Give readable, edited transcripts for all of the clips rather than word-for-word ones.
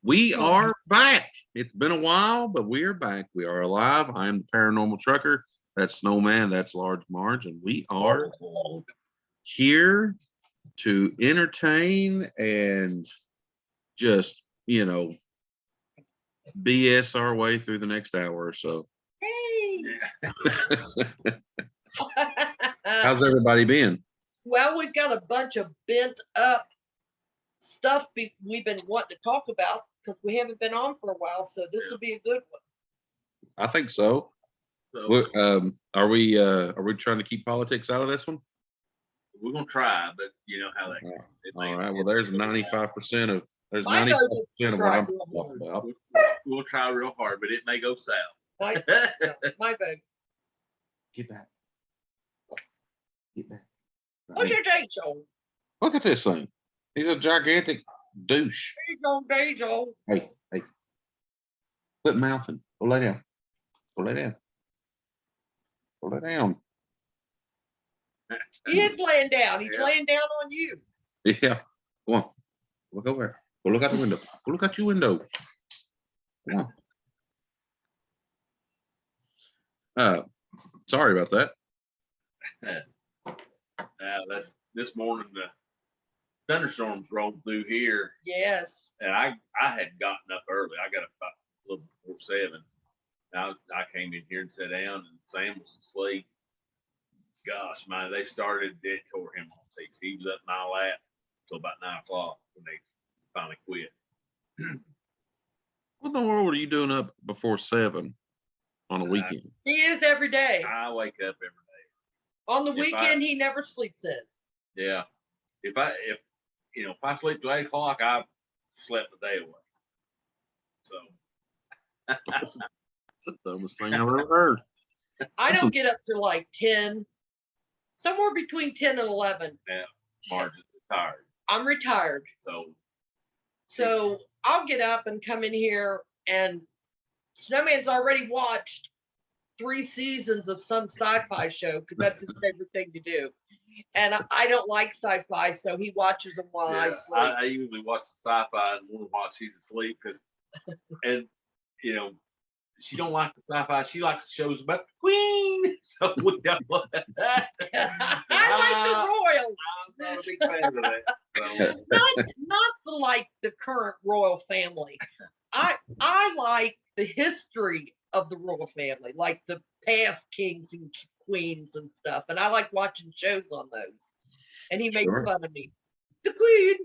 We are back. It's been a while, but we are back. We are alive. I am the paranormal trucker. That's Snowman. That's Large Marge. And we are here to entertain and just, BS our way through the next hour or so. Hey. How's everybody been? Well, we've got a bunch of bent up stuff we've been wanting to talk about because we haven't been on for a while. So this will be a good one. I think so. Are we trying to keep politics out of this one? We're gonna try, but you know how that goes. All right. Well, there's 95% of what I'm talking about. We'll try real hard, but it may go south. My vote. Get back. Get back. What's your date, Joel? Look at this thing. He's a gigantic douche. There you go, day, Joel. Hey. Quit mouthing. Go lay down. Go lay down. Go lay down. He is laying down. He's laying down on you. Yeah. Go on. Look over there. Go look out the window. Go look out your window. Come on. Sorry about that. That's this morning. The thunderstorms rolled through here. Yes. And I had gotten up early. I got up about a little before 7. I came in here and sat down, and Sam was asleep. Gosh, man, they started. It tore him on six. He was up in my lap till about 9 o'clock when they finally quit. What in the world are you doing up before 7 on a weekend? He is every day. I wake up every day. On the weekend, he never sleeps in. Yeah. If I sleep till 8 o'clock, I've slept the day away. So That's the dumbest thing I've ever heard. I don't get up till like 10, somewhere between 10 and 11. Yeah, Marge is retired. I'm retired. So I'll get up and come in here, and Snowman's already watched 3 seasons of some sci-fi show because that's his favorite thing to do. And I don't like sci-fi, so he watches them while I sleep. I usually watch the sci-fi and wonder while she's asleep she don't like the sci-fi. She likes shows about the Queen. So we don't. I like the royals. I'm not a big fan of that. So. Not the current royal family. I like the history of the royal family, like the past kings and queens and stuff. And I like watching shows on those. And he makes fun of me. The Queen.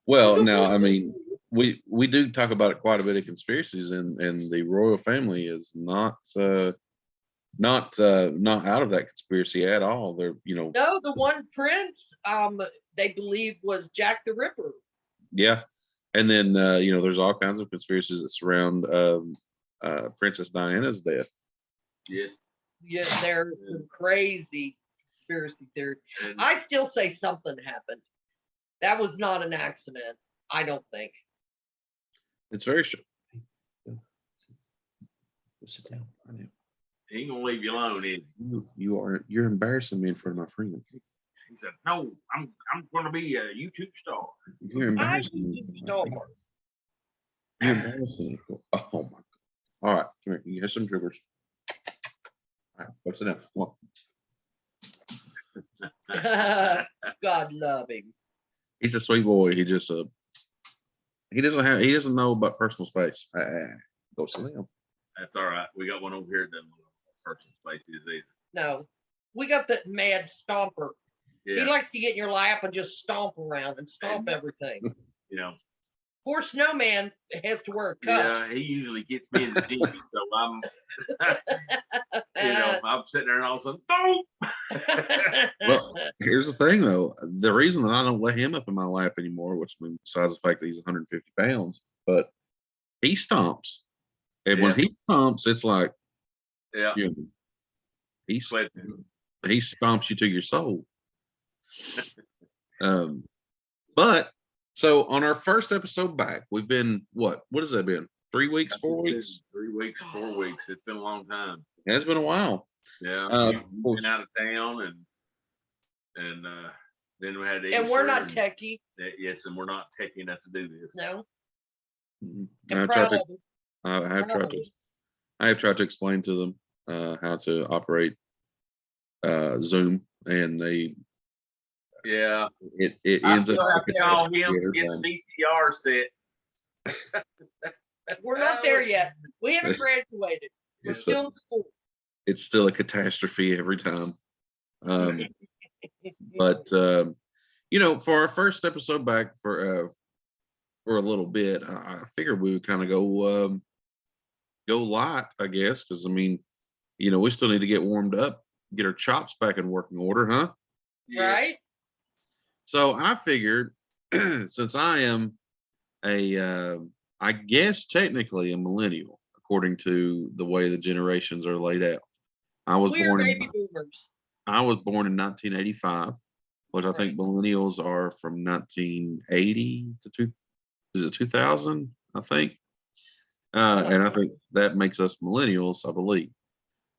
Well, now, I mean, we do talk about it quite a bit of conspiracies, and the royal family is not out of that conspiracy at all. They're No, the one prince they believe was Jack the Ripper. Yeah, and then there's all kinds of conspiracies that surround Princess Diana's death. Yes. Yeah, there's some crazy conspiracy theory. I still say something happened. That was not an accident, I don't think. It's very true. Sit down. He ain't gonna leave you alone, is he? You're embarrassing me in front of my friends. He said, "No, I'm gonna be a YouTube star." You're embarrassing me. You're embarrassing me. Oh my God. All right, come here. You have some sugars. All right, go sit down. Come on. God love him. He's a sweet boy. He just he doesn't know about personal space. Go sit down. That's all right. We got one over here that doesn't know personal space either. No, we got that mad stomper. Yeah. He likes to get in your lap and just stomp around and stomp everything. Poor Snowman has to wear a cup. Yeah, he usually gets me in the gym, so I'm, I'm sitting there and all of a sudden, boom. Well, here's the thing, though. The reason that I don't let him up in my lap anymore, which besides the fact that he's 150 pounds, but he stomps, and when he stomps, it's like, he stomps you to your soul. But. So on our first episode back, we've been what has that been? 3 weeks, 4 weeks? 3 weeks, 4 weeks. It's been a long time. It has been a while. Yeah, we've been out of town, and then we had. And we're not techie. Yes, and we're not techie enough to do this. No. Mhm. And I've tried proud to, of it. I have Proud tried of to, it. I have tried to explain to them how to operate Zoom, and Yeah, it I ends up still a have to call catastrophe him, every get time. the VCR set. We're not there yet. We haven't graduated. We're It's still in school. it's still a catastrophe every time. Um, but for our first episode back for a little bit, I figured we would kind of go light, I guess, because I mean, we still need to get warmed up, get our chops back in working order, huh? Yeah. Right? So I figured, since I am I guess technically a millennial, according to the way the generations are laid out. I was We're born in baby boomers. I was born in 1985, which I think millennials are from 1980 to is it 2000? I think, and I think that makes us millennials, I believe.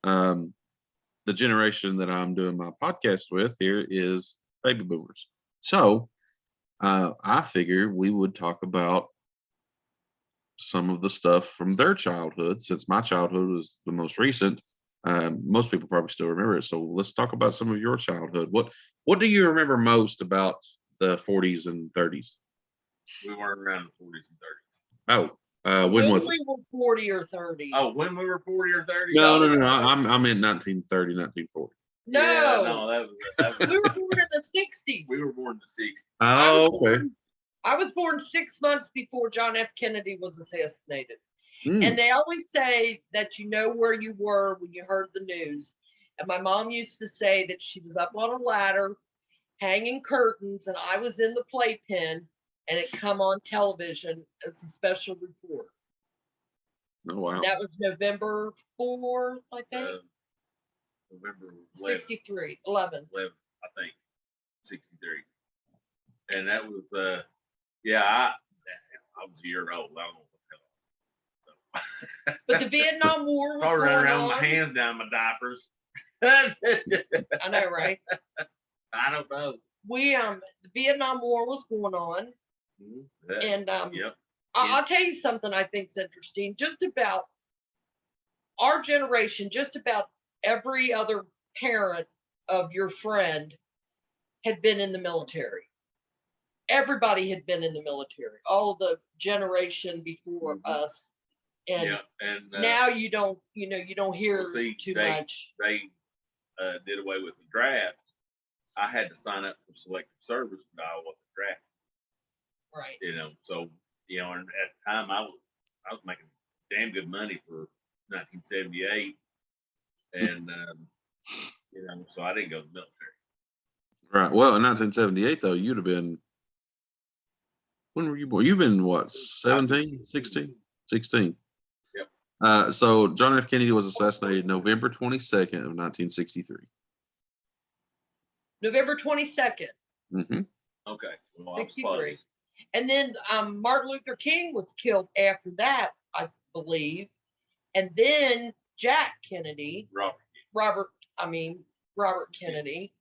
Um, the generation that I'm doing my podcast with here is baby boomers. So I figured we would talk about some of the stuff from their childhood, since my childhood was the most recent. Most people probably still remember it. So let's talk about some of your childhood. What do you remember most about the 40s and 30s? We weren't around in the 40s and 30s. Oh, when was it? we were 40 or 30. Oh, when we were 40 or 30? No. I'm in 1930, 1940. No. Yeah, no, that was We were born in the 60s. we were born in the 60s. Oh, okay. I was born 6 months before John F. Kennedy was assassinated. Mm. And they always say that you know where you were when you heard the news. And my mom used to say that she was up on a ladder, hanging curtains, and I was in the playpen, and it come on television as a special report. Oh, wow. That was November 4th, I think. November 11th, 63, 11. 11th, I think, 63. And that was, I was a year old. I don't know what the hell. But the Vietnam War was Probably going running around on. with my hands down my diapers. I know, right? I don't know. The Vietnam War was going on, and Yep. I'll tell you something I think is interesting. Just about our generation, just about every other parent of your friend had been in the military. Everybody had been in the military. All of the generation before us, and now you don't hear too much. They did away with the draft. I had to sign up for selective service, but I wasn't drafted. Right. So and at the time I was making damn good money for 1978, and so I didn't go to the military. Right. Well, in 1978, though, you'd have been. When were you born? You've been what, 17, 16? 16. Yep. So John F. Kennedy was assassinated November 22nd of 1963. November 22nd. Mm-hmm. Okay. Well, 63. And then Martin Luther King was killed after that, I believe. And then Jack Kennedy. Robert Kennedy.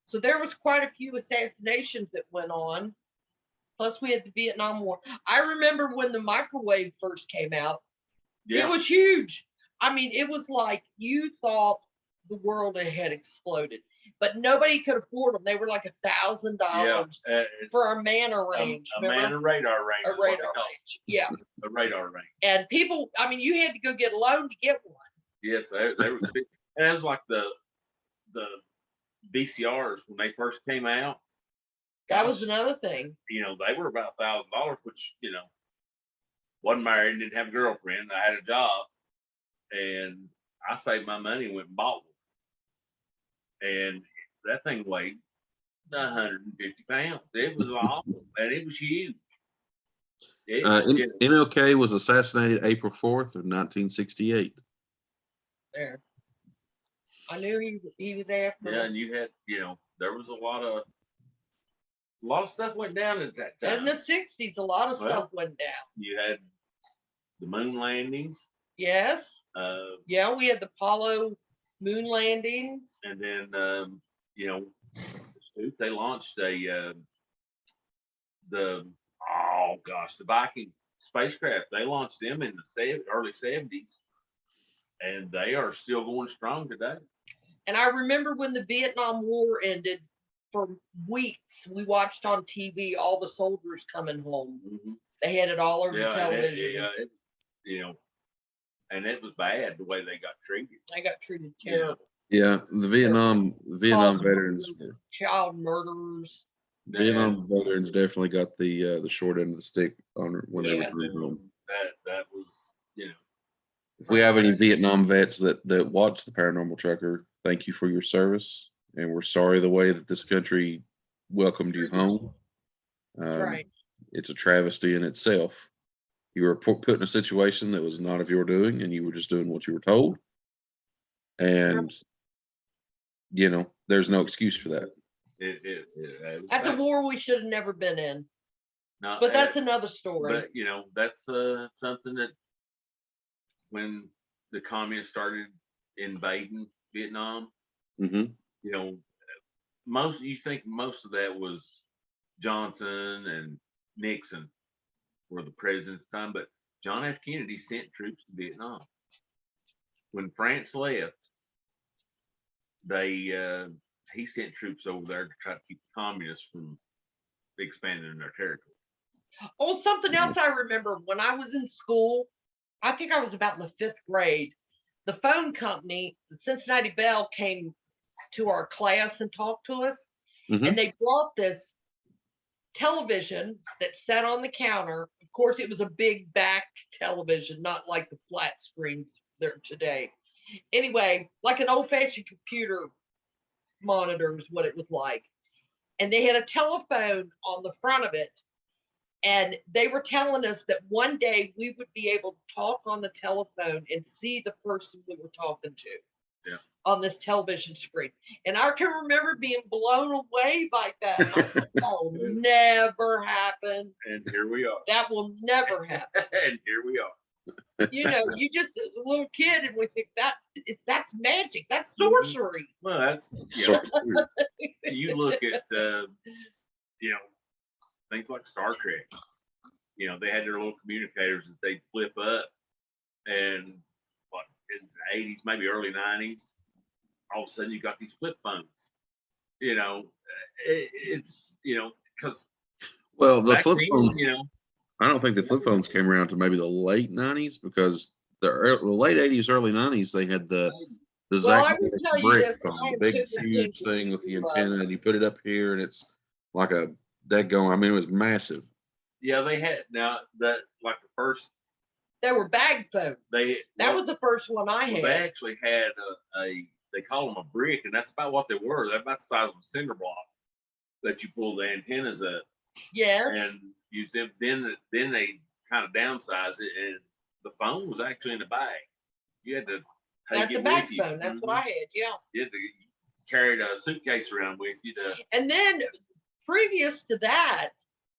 So there was quite a few assassinations that went on. Plus we had the Vietnam War. I remember when the microwave first came out. Yeah. It was huge. I mean, it was like you thought the world had exploded. But nobody could afford them. They were like $1,000 for a manta range. A radar range. A radar range. Yeah. A radar range. And people, I mean, you had to go get a loan to get one. Yes, they were. And it was like the VCRs when they first came out. That was another thing. They were about $1,000, which wasn't married, didn't have a girlfriend. I had a job, and I saved my money and went and bought one. And that thing weighed 150 pounds. It was awesome, and it was huge. MLK was assassinated April 4th of 1968. There. I knew he was there. Yeah, and you had, there was a lot of stuff went down at that time. In the 60s, a lot of stuff went down. You had the moon landings. Yes. We had the Apollo moon landings. And then, they launched the Viking spacecraft. They launched them in the early 70s, and they are still going strong today. And I remember when the Vietnam War ended, for weeks we watched on TV all the soldiers coming home. Mm-hmm. They had it all over television. And it was bad the way they got treated. They got treated terrible. Yeah, the Vietnam veterans, child murderers. Vietnam veterans definitely got the short end of the stick on when they were home. That was, If we have any Vietnam vets that watch the Paranormal Trucker, thank you for your service, and we're sorry the way that this country welcomed you home. Right. It's a travesty in itself. You were put in a situation that was not of your doing, and you were just doing what you were told. And there's no excuse for that. That's a war we should have never been in. No, but that's another story. But that's something that when the communists started invading Vietnam, Mm-hmm. You think most of that was Johnson and Nixon were the president's time, but John F. Kennedy sent troops to Vietnam. When France left, he sent troops over there to try to keep the communists from expanding their territory. Oh, something else I remember when I was in school, I think I was about in the 5th grade. The phone company, the Cincinnati Bell, came to our class and talked to us. Mm-hmm. And they brought this television that sat on the counter. Of course, it was a big backed television, not like the flat screens there today. Anyway, like an old-fashioned computer monitor is what it was like. And they had a telephone on the front of it. And they were telling us that one day we would be able to talk on the telephone and see the person we were talking to on this television screen. And I can remember being blown away by that. I thought, that will never happen. And here we are. That will never happen. And here we are. You just a little kid, and we think that's magic. That's sorcery. Well, that's you look at things like Star Trek. They had their little communicators that they'd flip up, and in the 80s, maybe early 90s, all of a sudden you got these flip phones. It's because the flip phones. I don't think the flip phones came around to maybe the late 90s, because the late 80s, early 90s, they had the Zach brick phone, the big huge thing with the antenna, and you put it up here, and it's like a daggone. I mean, it was massive. Yeah, they had the first. They were bag phones. That was the first one I had. They actually had they call them a brick, and that's about what they were. They're about the size of a cinder block that you pull the antennas up. Yes. And use them. Then they kind of downsized it, and the phone was actually in the bag. You had to take it with you. Phone. That's what I had. Yeah. You had to carry a suitcase around with you And then previous to that,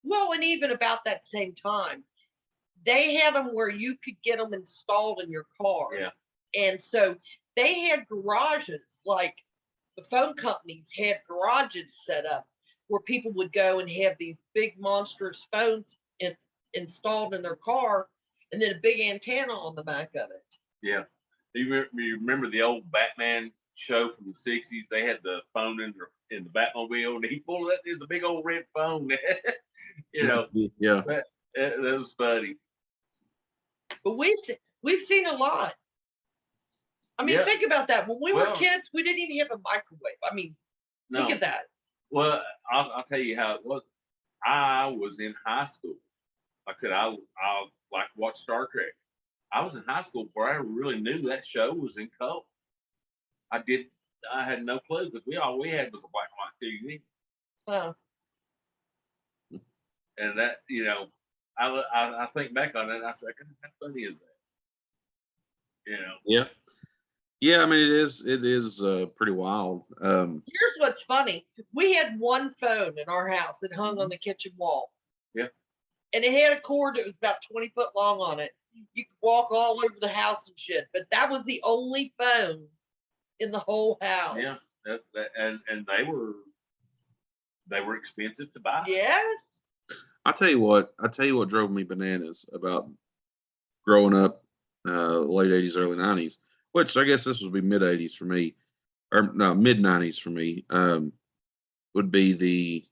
well, and even about that same time, they had them where you could get them installed in your car. Yeah. And so they had garages, like the phone companies had garages set up where people would go and have these big monstrous phones installed in their car, and then a big antenna on the back of it. Yeah. You remember the old Batman show from the 60s? They had the phone in the Batmobile, and he pulled it. There's a big old red phone. Yeah. That was funny. But we've seen a lot. I mean, think about that. When we were kids, we didn't even have a microwave. I mean, think of that. Well, I'll tell you how it was. I was in high school. Like I said, I like to watch Star Trek. I was in high school before I really knew that show was in color. I had no clue, because all we had was a black and white TV. Oh. And that, I think back on it, and I said, how funny is that? Yeah. Yeah, I mean, it is pretty wild. Here's what's funny. We had one phone in our house that hung on the kitchen wall. Yeah. And it had a cord that was about 20 foot long on it. You could walk all over the house and shit, but that was the only phone in the whole house. Yeah, and they were expensive to buy. Yes. I tell you what. I tell you what drove me bananas about growing up, late '80s, early '90s. Which I guess this would be mid '80s for me, or no, mid '90s for me. Would be the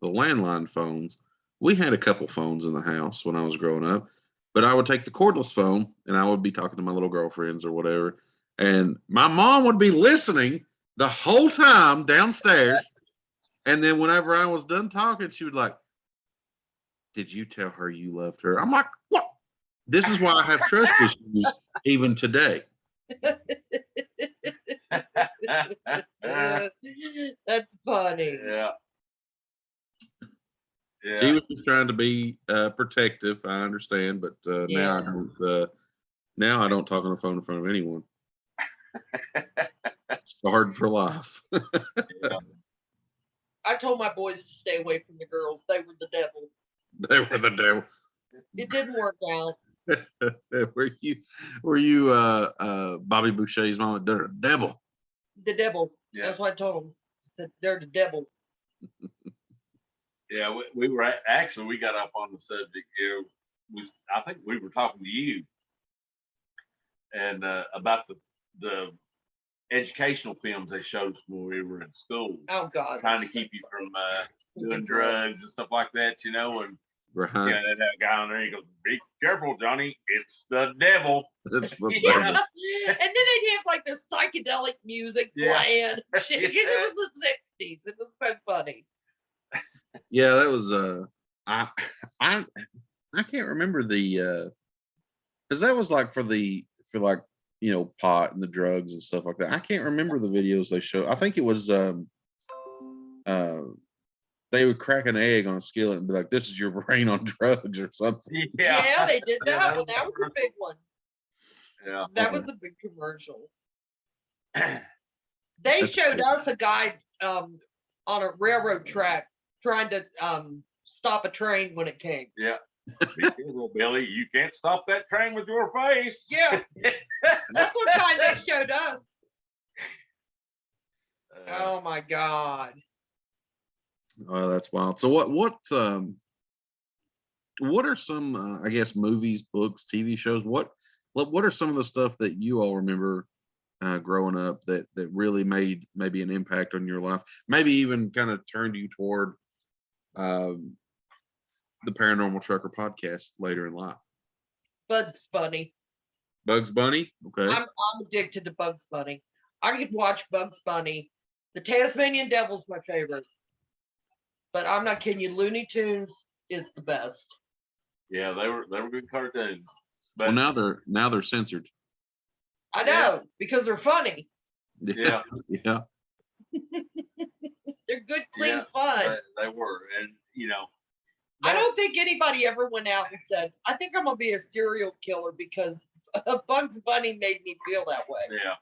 landline phones. We had a couple phones in the house when I was growing up, but I would take the cordless phone and I would be talking to my little girlfriends or whatever. And my mom would be listening the whole time downstairs. And then whenever I was done talking, she would like, "Did you tell her you loved her?" I'm like, "What?" This is why I have trust issues even today. That's funny. Yeah. She Yeah. was just trying to be protective. I understand, but now I Yeah. don't. Now I don't talk on the phone in front of anyone. Scarred for life. Yeah. I told my boys to stay away from the girls. They were the devil. They were the devil. It didn't work out. were you were you Bobby Boucher's mom? They're the devil. The devil. Yeah. That's what I told them. That they're the devil. Yeah, we were actually we got up on the subject here. I think we were talking to you and about the educational films they showed us when we were in school, Oh God. trying to keep you from doing drugs and stuff like that, you know. And Right. that guy on there, he goes, "Be careful, Johnny. It's the devil." It's the Yeah. devil. And then they'd have like this psychedelic music Yeah. playing. Because it was the 60s. It was so funny. Yeah, that was I I I can't remember the because that was like for like pot and the drugs and stuff like that. I can't remember the videos they showed. I think it was uh they would crack an egg on a skillet and be like, "This is your brain on drugs" or something. Yeah, they did Yeah, that one. That was a big one. Yeah. That was a big commercial. Yeah. They That's showed cool. us a guy on a railroad track trying to stop a train when it came. Be careful, Billy. You can't stop that train with your face. Yeah, that's what kind they showed us. Oh my God. Oh, that's wild. So what are some I guess movies, books, TV shows? What are some of the stuff that you all remember growing up that really made maybe an impact on your life? Maybe even kind of turned you toward um, the Paranormal Trucker podcast later in life. Bugs Bunny. Bugs Bunny, okay. I'm addicted to Bugs Bunny. I could watch Bugs Bunny. The Tasmanian Devil's my favorite. But I'm not kidding you, Looney Tunes is the best. Yeah, they were good cartoons. Well, But now they're censored. I know, because they're funny. yeah, Yeah. They're good, clean Yeah, fun. they were, and I don't think anybody ever went out and said, I think I'm gonna be a serial killer because Bugs Bunny made me feel that way. Yeah,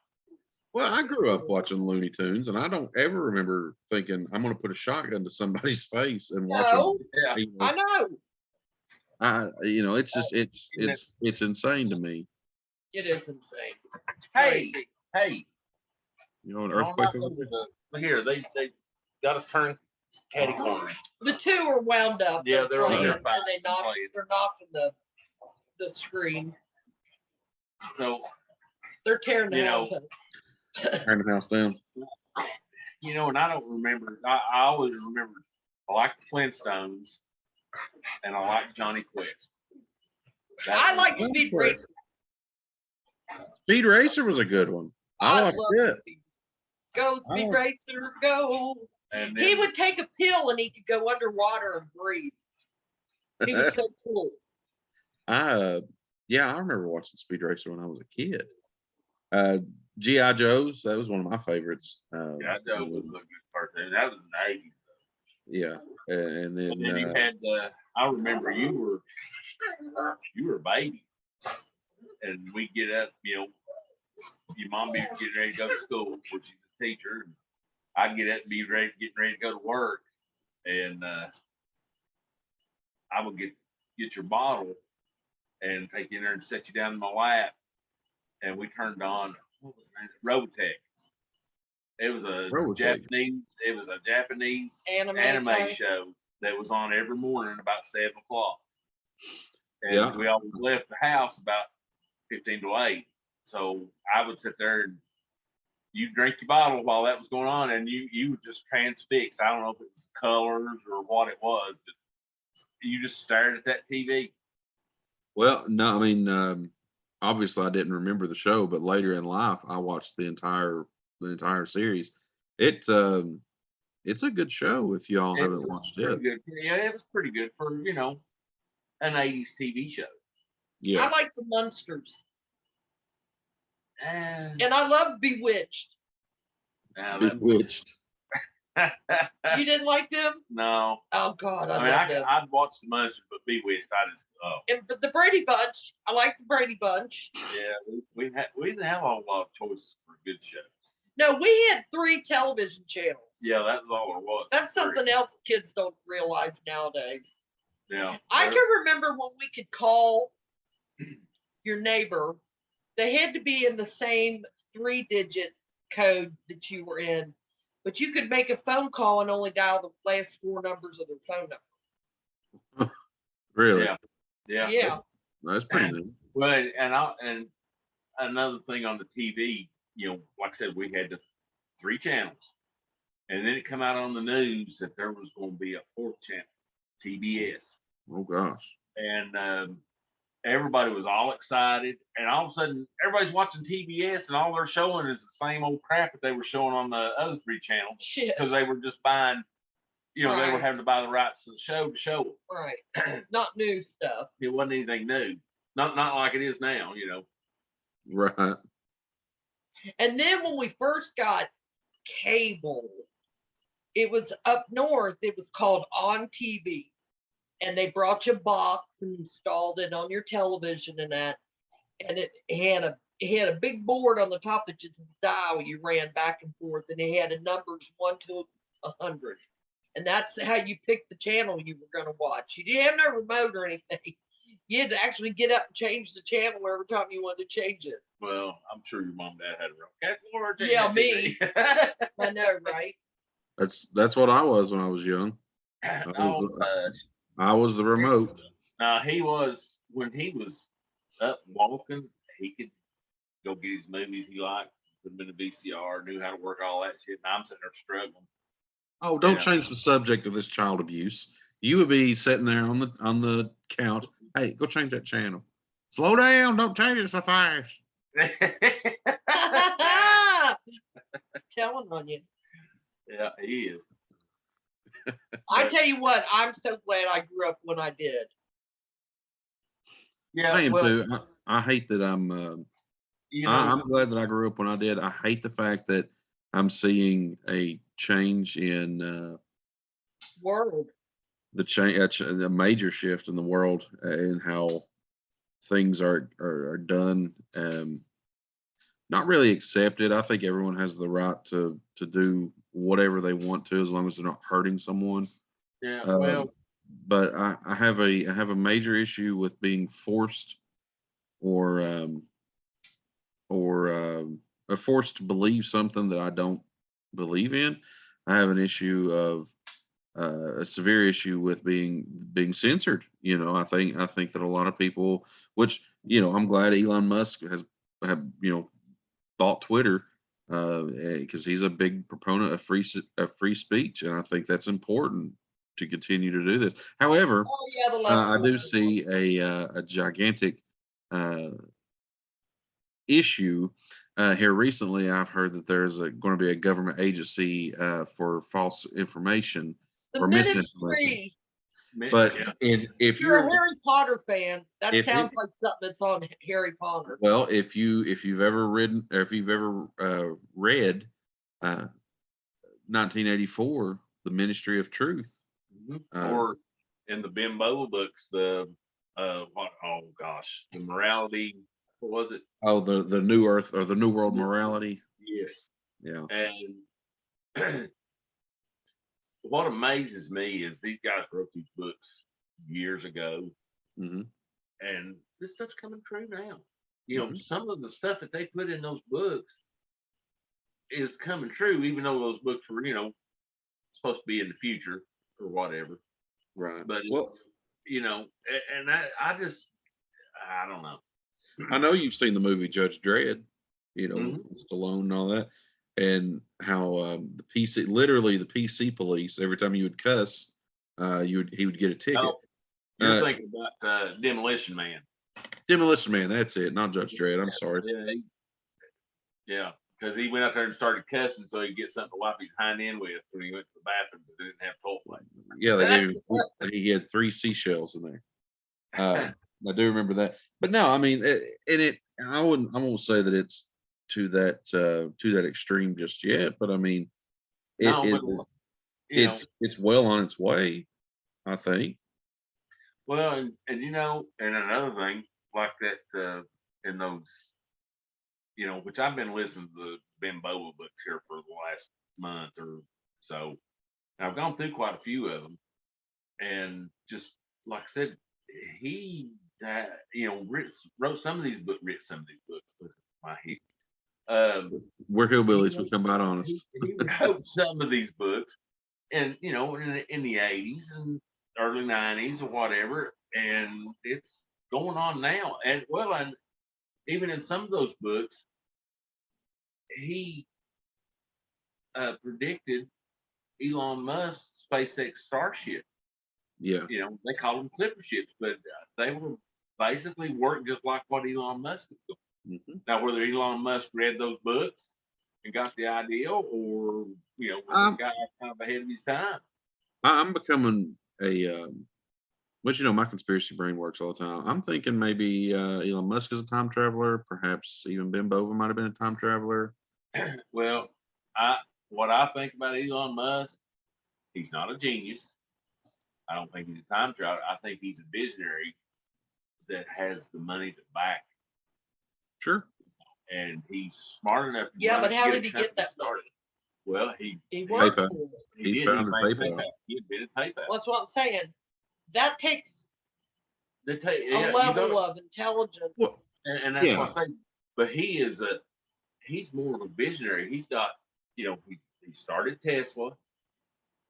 Well, I grew up watching Looney Tunes, and I don't ever remember thinking I'm going to put a shotgun to somebody's face and watch them. No, yeah. You I know, know. it's just it's insane to me. It is insane. It's Hey, crazy. hey, You know, an All earthquake. right, look here, they got us turned catty corner. The two are wound up. Yeah, they're on playing, their and back playing. they're knocking the screen. So They're tearing the You house know, up. Turn the house down. and I don't remember. I always remember. I like the Flintstones, and I like Johnny Quest. I like Johnny Speed Quest. Racer. Speed Racer was a good one. I watched love it. Speed. Go I Speed don't- Racer, go. And He then, would take a pill and he could go underwater and breathe. He was so cool. Yeah, I remember watching Speed Racer when I was a kid. G.I. Joe's, that was one of my favorites. yeah, that was a good cartoon. That was in the 80s. Yeah, and And then you then had. I remember you were a baby, and we get up. Your mom be getting ready to go to school, which she's a teacher. And I get up and be getting ready to go to work, and I would get your bottle and take you in there and set you down in my lap, and we turned on what was the name? Robotech. It was a Robotech. Japanese. It was a Japanese Anime anime type. show that was on every morning about 7 o'clock. And Yeah. we always left the house about 15 to 8. So I would sit there and you drink your bottle while that was going on, and you would just transfix. I don't know if it was colors or what it was, but you just stared at that TV. Well, no, I mean, obviously I didn't remember the show, but later in life I watched the entire series. It's a good show if y'all It haven't was watched pretty it. good. Yeah, it was pretty good for an 80s TV show. Yeah. I like the Munsters, Uh, and I love Bewitched. now that Bewitched. You didn't like them? no, Oh God, I I mean love them. I'd watch the Munsters, but Bewitched, I just But the Brady Bunch, I like the Brady Bunch. yeah, we didn't have a whole lot of choices for good shows. No, we had 3 television channels. Yeah, that's all it was. That's something else kids don't realize nowadays. Yeah, I can remember when we could call your neighbor. They had to be in the same 3-digit code that you were in, but you could make a phone call and only dial the last 4 numbers of their phone number. Really? Yeah. Yeah. That's pretty neat. Well, and another thing on the TV, like I said, we had the 3 channels, and then it come out on the news that there was going to be a 4th channel, TBS, Oh gosh. and everybody was all excited, and all of a sudden everybody's watching TBS, and all they're showing is the same old crap that they were showing on the other 3 channels Shit. because they were just buying, they were Right. having to buy the rights to the show to show it. Right. Not new stuff. It wasn't anything new, not like it is now, Right. And then when we first got cable, it was up north, it was called On TV. And they brought you a box and installed it on your television and that. And it had a big board on the top that just dial you ran back and forth, and it had a numbers 1 to 100. And that's how you picked the channel you were going to watch. You didn't have no remote or anything. You had to actually get up and change the channel every time you wanted to change it. Well, I'm sure your mom and dad had a real Yeah, me. I know, right? That's what I was when I was young. I was the remote. He was, when he was up walking, he could go get his movies he liked, put them in the VCR, knew how to work all that shit. And I'm sitting there struggling. Oh, don't Yeah. change the subject of this child abuse. You would be sitting there on the couch. Hey, go change that channel. Slow down. Don't change it so fast. Telling on you. Yeah, he is. I tell you what, I'm so glad I grew up when I did. Yeah, I am well, too. I hate that I'm glad that I grew up when I did. I hate the fact that I'm seeing a change in World. a major shift in the world in how things are done. Not really accepted. I think everyone has the right to do whatever they want to as long as they're not hurting someone. yeah, But I have a major issue with being forced or forced to believe something that I don't believe in. I have an issue of a severe issue with being censored. I think that a lot of people, which I'm glad Elon Musk have bought Twitter because he's a big proponent of free speech, and I think that's important to continue to do this. However, Oh yeah, the I left. do see a gigantic issue here recently. I've heard that there's going to be a government agency for false information The or misinformation. Ministry. But yeah. if If you're a Harry Potter fan, that if sounds it- like something that's on Harry Potter. well, if you've ever ridden or if you've ever read 1984, The Ministry of Truth, Or in the Bimbo books, the what? Oh gosh, the morality. What was it? oh, the New Earth or the New World Morality. Yes. Yeah. And what amazes me is these guys wrote these books years ago, Hmm. and this stuff's coming true now. Mhm. Some of the stuff that they put in those books is coming true, even though those books were, supposed to be in the future or whatever. Right. But Well, it's, and I don't know. I know you've seen the movie Judge Dredd, Mhm. with Stallone and all that, and how the PC, literally the PC police, every time you would cuss, he would get a ticket. Oh, you're Uh, thinking about Demolition Man. Demolition Man, that's it, not Judge Dredd. I'm sorry. Yeah, because he went out there and started cussing so he'd get something to wipe his hind end with when he went to the bathroom, but they didn't have toilet Yeah, they paper. gave him. He had 3 seashells in there. I do remember that, but no, I mean, I won't say that it's to that extreme just yet, but I mean, it No, is. but you know, It's well on its way, I think. well, and another thing like that in those, which I've been listening to the Ben Boba books here for the last month or so. And I've gone through quite a few of them, and just like I said, he wrote some of these books, writ some of these books. Listen, my heat. We're He hillbillies. We wrote, come out he, honest. he wrote some of these books, and in the 80s and early 90s or whatever, and it's going on now. And even in some of those books, he predicted Elon Musk's SpaceX Starship. Yeah. They call them clipper ships, but they were basically worked just like what Elon Musk is doing. Mhm. Now, whether Elon Musk read those books and got the idea, or was I'm a guy kind of ahead of his time. I'm becoming a but my conspiracy brain works all the time. I'm thinking maybe Elon Musk is a time traveler. Perhaps even Ben Bova might have been a time traveler. Well, what I think about Elon Musk, he's not a genius. I don't think he's a time traveler. I think he's a visionary that has the money to back, Sure. and he's smart enough. Yeah, but how get did he get that started. money? Well, He worked PayPal. for it. he He did. He founded made PayPal. PayPal. He invented PayPal. Well, that's what I'm saying. That takes a You level gotta, of intelligence. Well, and that's yeah. what I say. But he's more of a visionary. He's got, he started Tesla,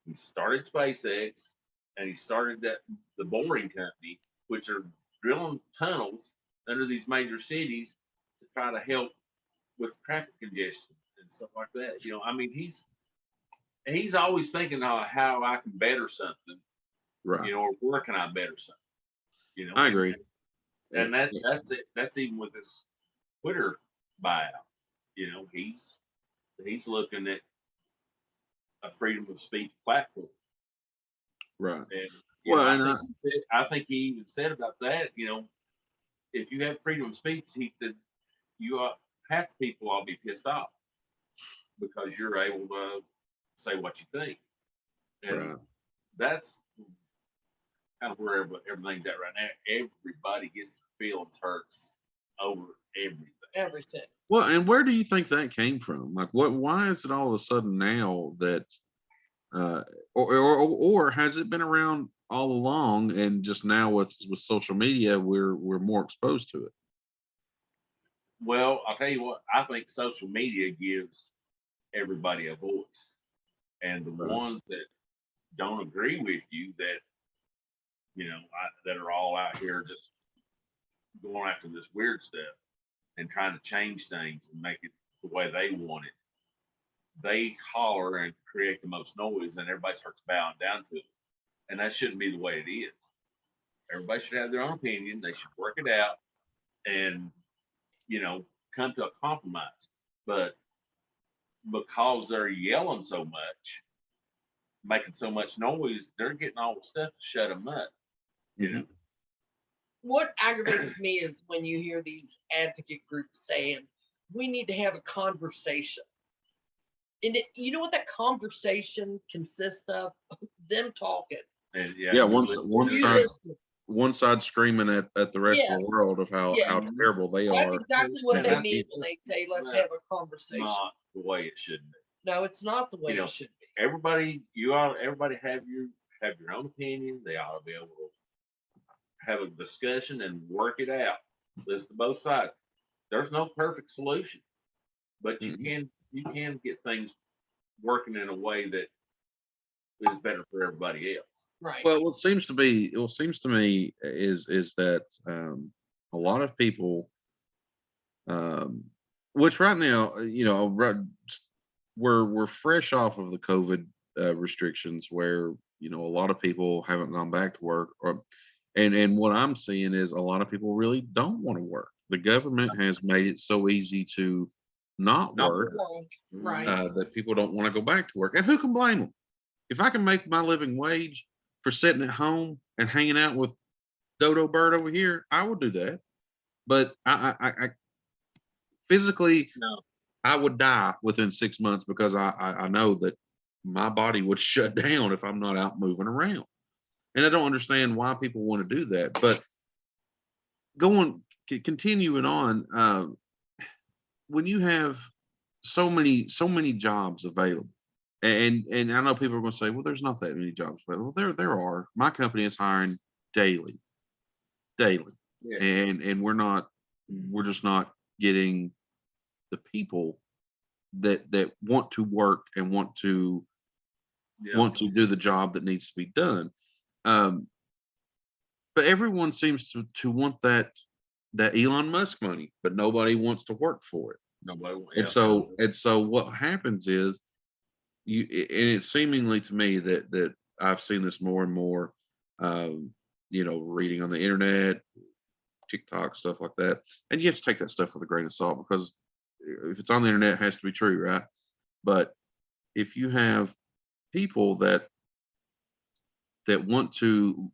he started SpaceX, and he started the boring company, which are drilling tunnels under these major cities to try to help with traffic congestion and stuff like that. I mean, he's always thinking how I can better something, Right. or where can I better something, I agree. and that's it. That's even with this Twitter buyout. He's looking at a freedom of speech platform. Right. And Well, I think he even said about that, if you have freedom of speech, he said half the people all be pissed off because you're able to say what you think. And right. that's kind of where everything's at right now. Everybody gets their feelings hurts over everything. Everything. Well, and where do you think that came from? Like, why is it all of a sudden now that, uh, or has it been around all along, and just now with social media, we're more exposed to it? Well, I'll tell you what, I think social media gives everybody a voice. And the Right. ones that don't agree with you, that are all out here just going after this weird stuff and trying to change things and make it the way they want it, they holler and create the most noise, and everybody starts bowing down to it. And that shouldn't be the way it is. Everybody should have their own opinion. They should work it out and, come to a compromise. But because they're yelling so much, making so much noise, they're getting all the stuff to shut them up. Mhm. What aggravates me is when you hear these advocate groups saying we need to have a conversation. And you know what that conversation consists of? Them talking. And Yeah, one side screaming at the rest Yeah. of the world of how terrible they That's are. exactly what And they that's- mean when they say let's have a conversation. Not the way it should be. No, it's not the way You know, it should be. Everybody have your own opinion. They ought to be able to have a discussion and work it out. Listen to both sides. There's no perfect solution, but you can get things working in a way that is better for everybody else. Right. Well, what seems to me is that a lot of people, um, which right now, we're fresh off of the COVID restrictions, where a lot of people haven't gone back to work, and what I'm seeing is a lot of people really don't want to work. The government has made it so easy to not Not work, Well, Mhm. right. that people don't want to go back to work, and who can blame them? If I can make my living wage for sitting at home and hanging out with Dodo Bird over here, I would do that. But I physically, No, I would die within 6 months, because I know that my body would shut down if I'm not out moving around. And I don't understand why people want to do that. But continuing on, when you have so many jobs available, and I know people are going to say, well, there's not that many jobs available. There are. My company is hiring daily, daily, yeah, and we're just not getting the people that want to work and yeah, want to do the job that needs to be done. Um, but everyone seems to want that Elon Musk money, but nobody wants to work for it. nobody, And yeah, so what happens is, and it's seemingly to me that I've seen this more and more, um, reading on the internet, TikTok, stuff like that. And you have to take that stuff with a grain of salt, because if it's on the internet, it has to be true, right? But if you have people that want to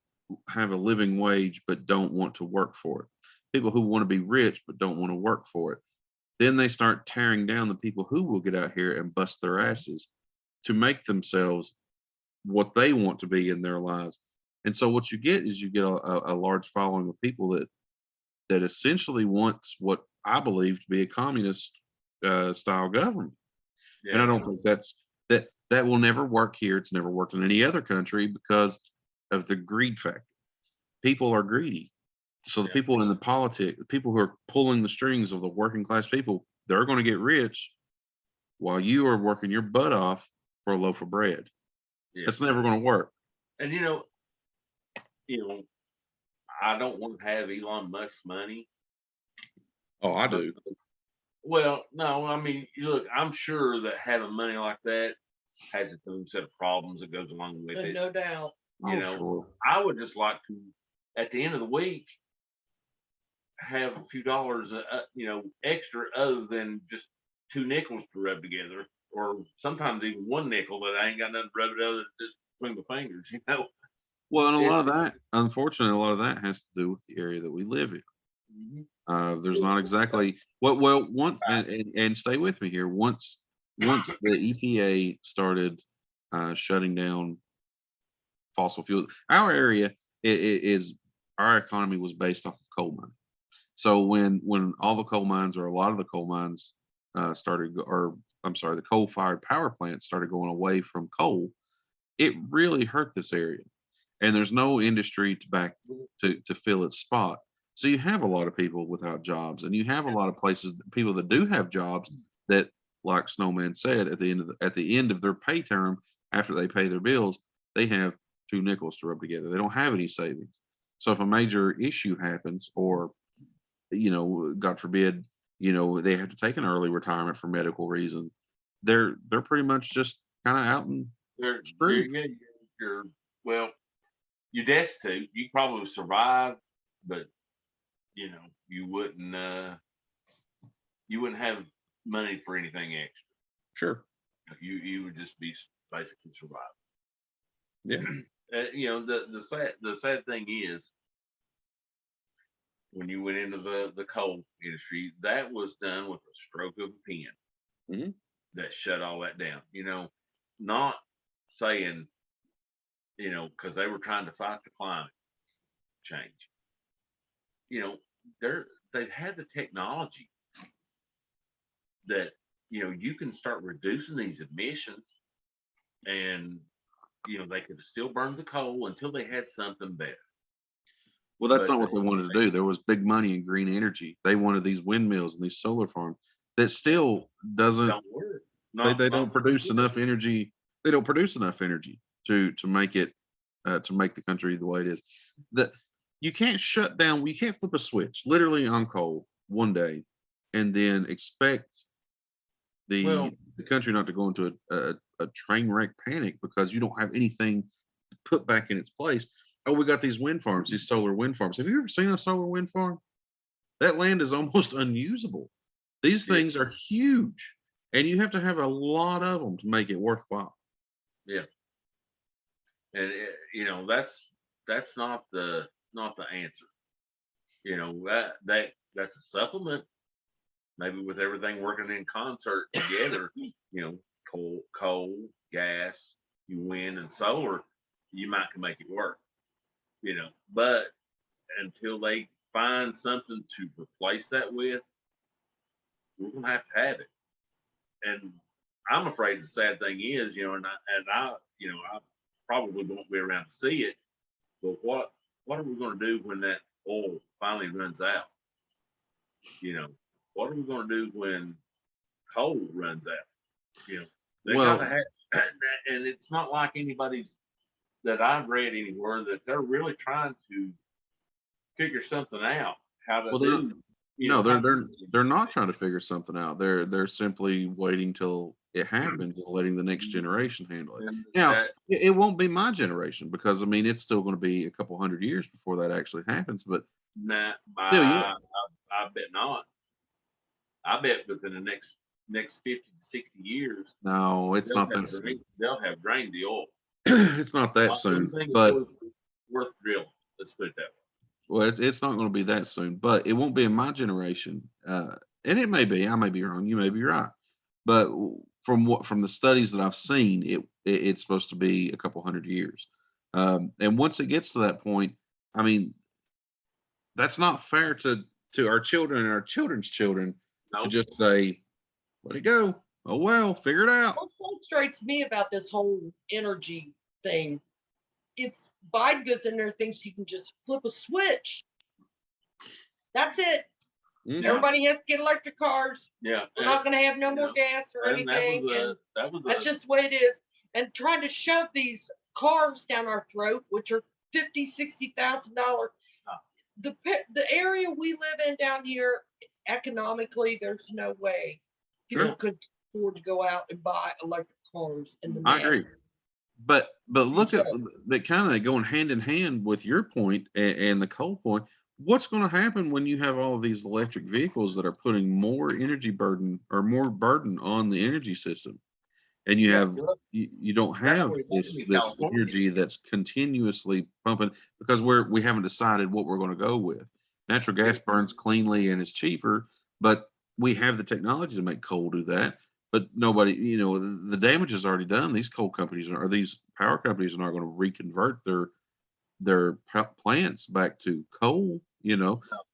have a living wage but don't want to work for it, people who want to be rich but don't want to work for it, then they start tearing down the people who will get out here and bust their asses to make themselves what they want to be in their lives. And so what you get is, you get a large following of people that essentially wants what I believe to be a communist style government. And I yeah, don't think that will never work here. It's never worked in any other country, because of the greed factor. People are greedy. So the yeah, people in the politic, the people who are pulling the strings of the working class people, they're going to get rich while you are working your butt off for a loaf of bread. yeah. That's never going to work. And you know, I don't want to have Elon Musk's money, Oh, I but do. well, no, I mean, look, I'm sure that having money like that has its own set of problems that goes along with it. No doubt. You Oh, know, sure. I would just like to, at the end of the week, have a few dollars, extra, other than just two nickels to rub together, or sometimes even one nickel that I ain't got nothing to rub it other than just between the fingers. Well, and a It, lot of that, unfortunately, a lot of that has to do with the area that we live in. Mhm. There's not exactly well, once, and stay with me here. Once the EPA started shutting down fossil fuel, our area is our economy was based off of coal mining. So when all the coal mines, or a lot of the coal mines, or I'm sorry, the coal fired power plants started going away from coal, it really hurt this area. And there's no industry to fill its spot. So you have a lot of people without jobs, and you have a lot of places, people that do have jobs, that, like Snowman said, at the end of their pay term, after they pay their bills, they have two nickels to rub together. They don't have any savings. So if a major issue happens, or God forbid, they have to take an early retirement for medical reasons, they're pretty much just kind of out and screwed. yeah, you're well, you're destitute. You probably survive, but you wouldn't have money for anything extra. Sure. You would just be basically surviving. Yeah. The sad thing is, when you went into the coal industry, that was done with a stroke of a pen Mhm. that shut all that down. Not saying, because they were trying to fight the climate change. You know, they've had the technology that you can start reducing these emissions, and they could still burn the coal until they had something better. Well, that's But not what they wanted to do. There was big money in green energy. They wanted these windmills and these solar farms that still doesn't. don't work. They Not they not don't produce enough energy. They don't produce enough energy to make it to make the country the way it is. That you can't shut down. You can't flip a switch literally on coal one day, and then expect Well, the country not to go into a train wreck panic because you don't have anything to put back in its place. Oh, we got these wind farms, these solar wind farms. Have you ever seen a solar wind farm? That land is almost unusable. These yeah, things are huge, and you have to have a lot of them to make it worthwhile. yeah, and that's not the answer. That's a supplement. Maybe with everything working in concert together, coal, gas, wind, and solar, you might can make it work. But until they find something to replace that with, we're gonna have to have it. And I'm afraid the sad thing is, I probably won't be around to see it. But what are we gonna do when that oil finally runs out? You know, what are we gonna do when coal runs out? They Well, gotta have, and it's not like anybody's that I've read anywhere that they're really trying to figure something out how to well, they're do. no, How they're not trying to figure something out. They're simply waiting till it happens and letting the next generation handle it. and Now, that it won't be my generation because I mean it's still going to be a couple hundred years before that actually happens. But nah, still, yeah, I bet not. I bet within the next 50 to 60 years no, it's they'll not have that soon. they'll have drained the oil. It's not that soon. Everything is But worth drilling. Let's put it that well, it's not going to be that soon. But it won't be in my generation. And it may be. I may be wrong. You may be right. But from the studies that I've seen, it's supposed to be a couple hundred years. And once it gets to that point, I mean, that's not fair to our children and our children's children way. to No, just say, "Let it go." Oh well, figure it out. What frustrates me about this whole energy thing, it's Biden goes in there and thinks he can just flip a switch. That's it. Mhm. Everybody has to get electric cars. yeah, We're not going to have no you more know, gas or and anything. And that was that's just the way it is. And trying to shove these cars down our throat, which are $50,000, $60,000. The area we live in down here, economically, there's no way people Sure, could afford to go out and buy electric cars in the I mass. agree. But look at So, that kind of going hand in hand with your point and the coal point. What's going to happen when you have all of these electric vehicles that are putting more energy burden or more burden on the energy system, and you yeah. have you don't That's have what it happened this in this California. energy that's continuously pumping because we haven't decided what we're going to go with. Natural Yeah, gas burns cleanly and is cheaper, but we have the technology to make coal do that. But nobody, the damage is already done. These coal companies or these power companies are not going to reconvert their plants back to coal.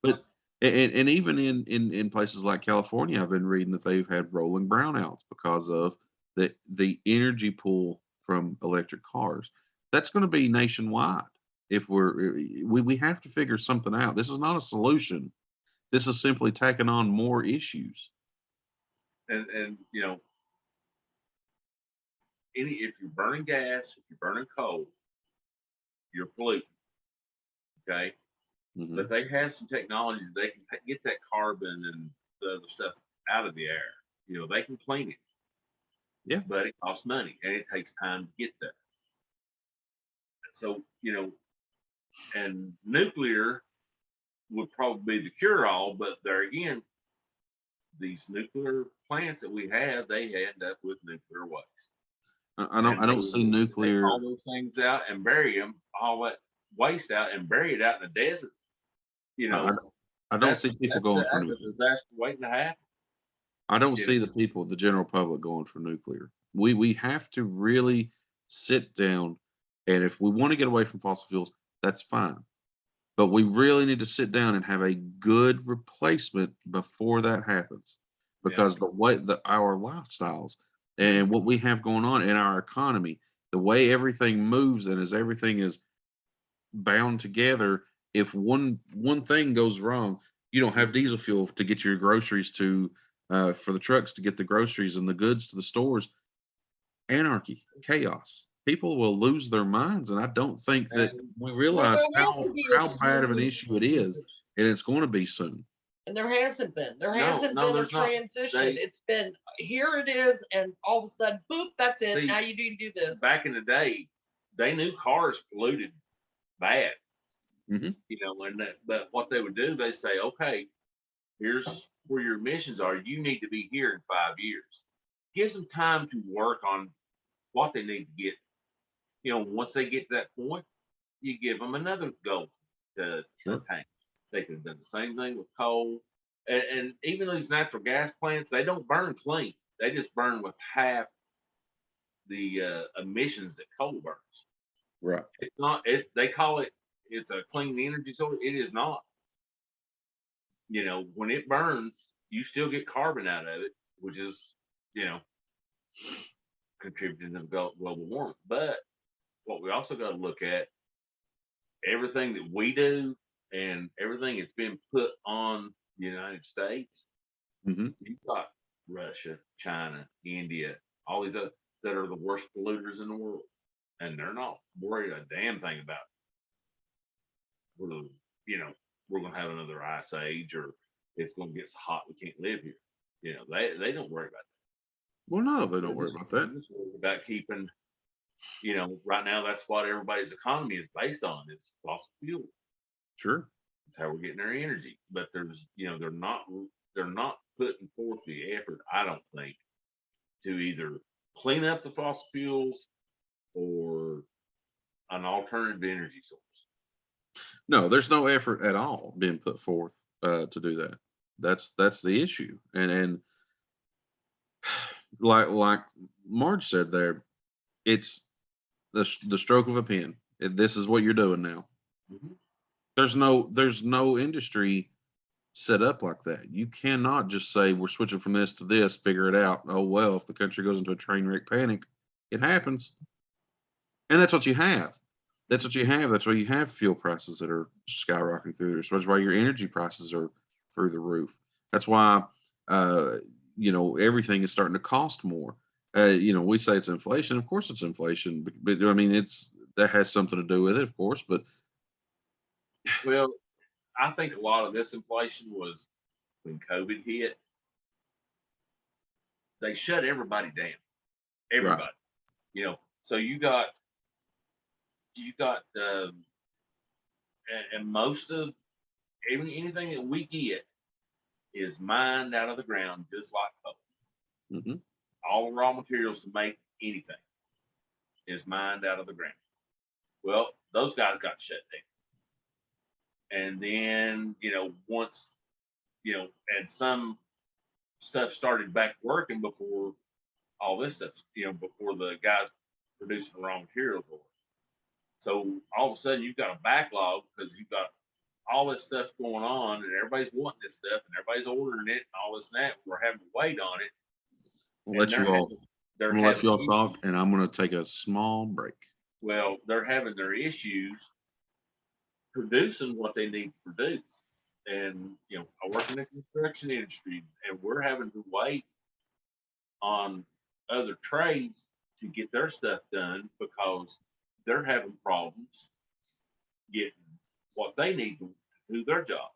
But and even in places like California, I've been reading that they've had rolling brownouts because of the energy pool from electric cars. That's going to be nationwide. If we have to figure something out. This is not a solution. This is simply tacking on more issues. and if you're burning gas, if you're burning coal, you're polluting. Okay, Hmm. but they have some technologies they can get that carbon and the other stuff out of the air. They can clean it, Yeah. but it costs money and it takes time to get there. So and nuclear would probably be the cure all, but there again, these nuclear plants that we have, they end up with nuclear waste. I don't see Take nuclear. all those things out and bury them, all that waste out and bury it out in the desert. You I, I know, I don't see people going for that's a nuclear. disaster waiting to happen. I don't You know, see the general public going for nuclear. We have to really sit down, and if we want to get away from fossil fuels, that's fine. But we really need to sit down and have a good replacement before that happens, yeah, because the way that our lifestyles and what we have going on in our economy, the way everything moves and as everything is bound together, if one thing goes wrong, you don't have diesel fuel to get your groceries to for the trucks to get the groceries and the goods to the stores. Anarchy, chaos. people will lose their minds, and I don't think that And we Well, realize there has to be a how bad of an issue it is, and it's going to be soon. And there hasn't been. There No, hasn't no, been a there's not. transition. They It's been here it is, and all of a sudden, boop, that's it. See, Now you do this. back in the day, they knew cars polluted bad. Mhm. You know, but what they would do, they say, okay, here's where your emissions are. You need to be here in 5 years. Gives them time to work on what they need to get. You know, once they get to that point, you give them another goal to Sure. attain. They could have done the same thing with coal. And even these natural gas plants, they don't burn clean. They just burn with half the emissions that coal burns. Right. It's not. They call it. It's a clean energy source. It is not. You know, when it burns, you still get carbon out of it, which is, you know, contributing to global warming. But what we also got to look at, everything that we do and everything that's been put on the United States. Mhm. You've got Russia, China, India, all these other that are the worst polluters in the world, and they're not worried a damn thing about you know, we're gonna have another ice age or it's gonna get so hot we can't live here. You know, they don't worry about Well, no, they that. don't worry about They're that. just worried about keeping, you know, right now that's what everybody's economy is based on. It's fossil fuel. Sure. That's how we're getting their energy. But there's, you know, they're not putting forth the effort, I don't think, to either clean up the fossil fuels or an alternative energy source. No, there's no effort at all being put forth to do that. That's the issue. And like Marge said there, it's the stroke of a pen. This is what you're doing now. Mm-hmm. There's no industry set up like that. You cannot just say we're switching from this to this, figure it out. Oh well, if the country goes into a train wreck panic, it happens. And that's what you have. That's what you have. That's why you have fuel prices that are skyrocketing through there. So that's why your energy prices are through the roof. That's why uh, everything is starting to cost more. We say it's inflation. Of course, it's inflation, but I mean, that has something to do with it, of course. But Well, I think a lot of this inflation was when COVID hit. They shut everybody down. right, Everybody, you know. So you got and most of anything that we get is mined out of the ground, just like coal. hmm All the raw materials to make anything is mined out of the ground. Well, those guys got shut down. And then, you know, once, you know, and some stuff started back working before all this stuff, you know, before the guys producing the raw materials were. So all of a sudden you've got a backlog because you've got all this stuff going on and everybody's wanting this stuff and everybody's ordering it and all this and that. We're having to wait on it. we'll let And you all. they're I'm gonna let having you all talk, and I'm gonna take a small break. well, they're having their issues producing what they need to produce. And, you know, I work in the construction industry and we're having to wait on other trades to get their stuff done because they're having problems getting what they need to do their job,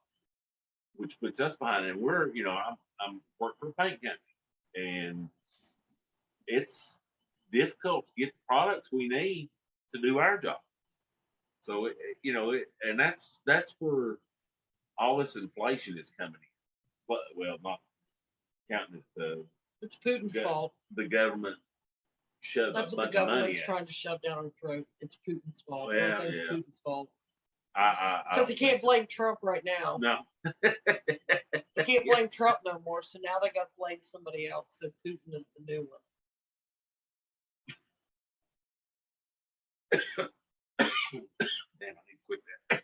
which puts us behind. And we're, you know, I'm working for a paint company and it's difficult to get the products we need to do our job. So, and that's where all this inflation is coming in. Well, not counting It's Putin's fault. the government shoved That's a what the bunch of money government's at. trying to shove down our throat. It's Putin's fault. Well, Everything's yeah. Putin's fault. I Because don't they can't think so. blame Trump right now. No. They can't blame Trump no more. So now they got to blame somebody else. So Putin is the new one. Damn, I need to quit that.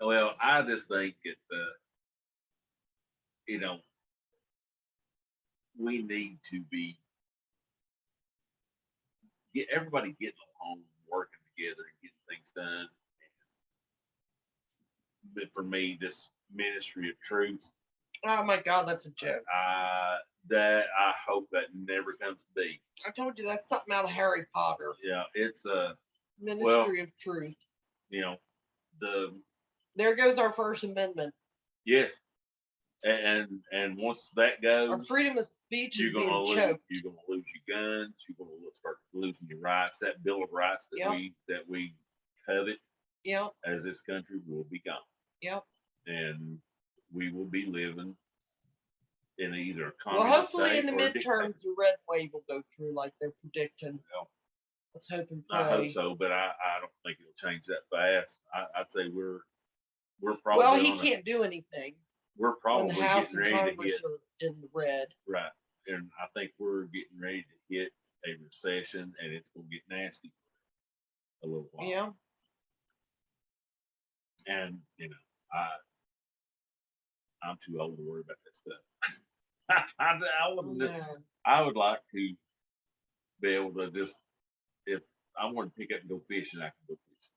Well, I just think that you know, we need to get everybody getting along, working together, and getting things done. But for me, this ministry of truth, Oh my God, that's a joke. That I hope that never comes to be. I told you that's something out of Harry Potter. Yeah, it's a Ministry of Truth. you know the There goes our First Amendment. yes, and once that Our goes, freedom of speech you're is gonna being lose. choked. You're gonna lose your guns. You're gonna start losing your rights. That Bill of Rights that we covet Yep. as this country will be gone. Yep. And we will be living in either a Well, communist hopefully state in the or a midterms, dictator. the red wave will go through like they're predicting. Well, Let's hope and pray. I hope so, but I don't think it'll change that fast. I'd say we're probably Well, he can't do anything we're when probably the House getting and ready to Congress hit are in the red. right, and I think we're getting ready to hit a recession, and it's gonna get nasty for a little while. Yeah. And I'm too old to worry about that stuff. I would like to be able to just, if I want to pick up and go fishing, I can go fishing.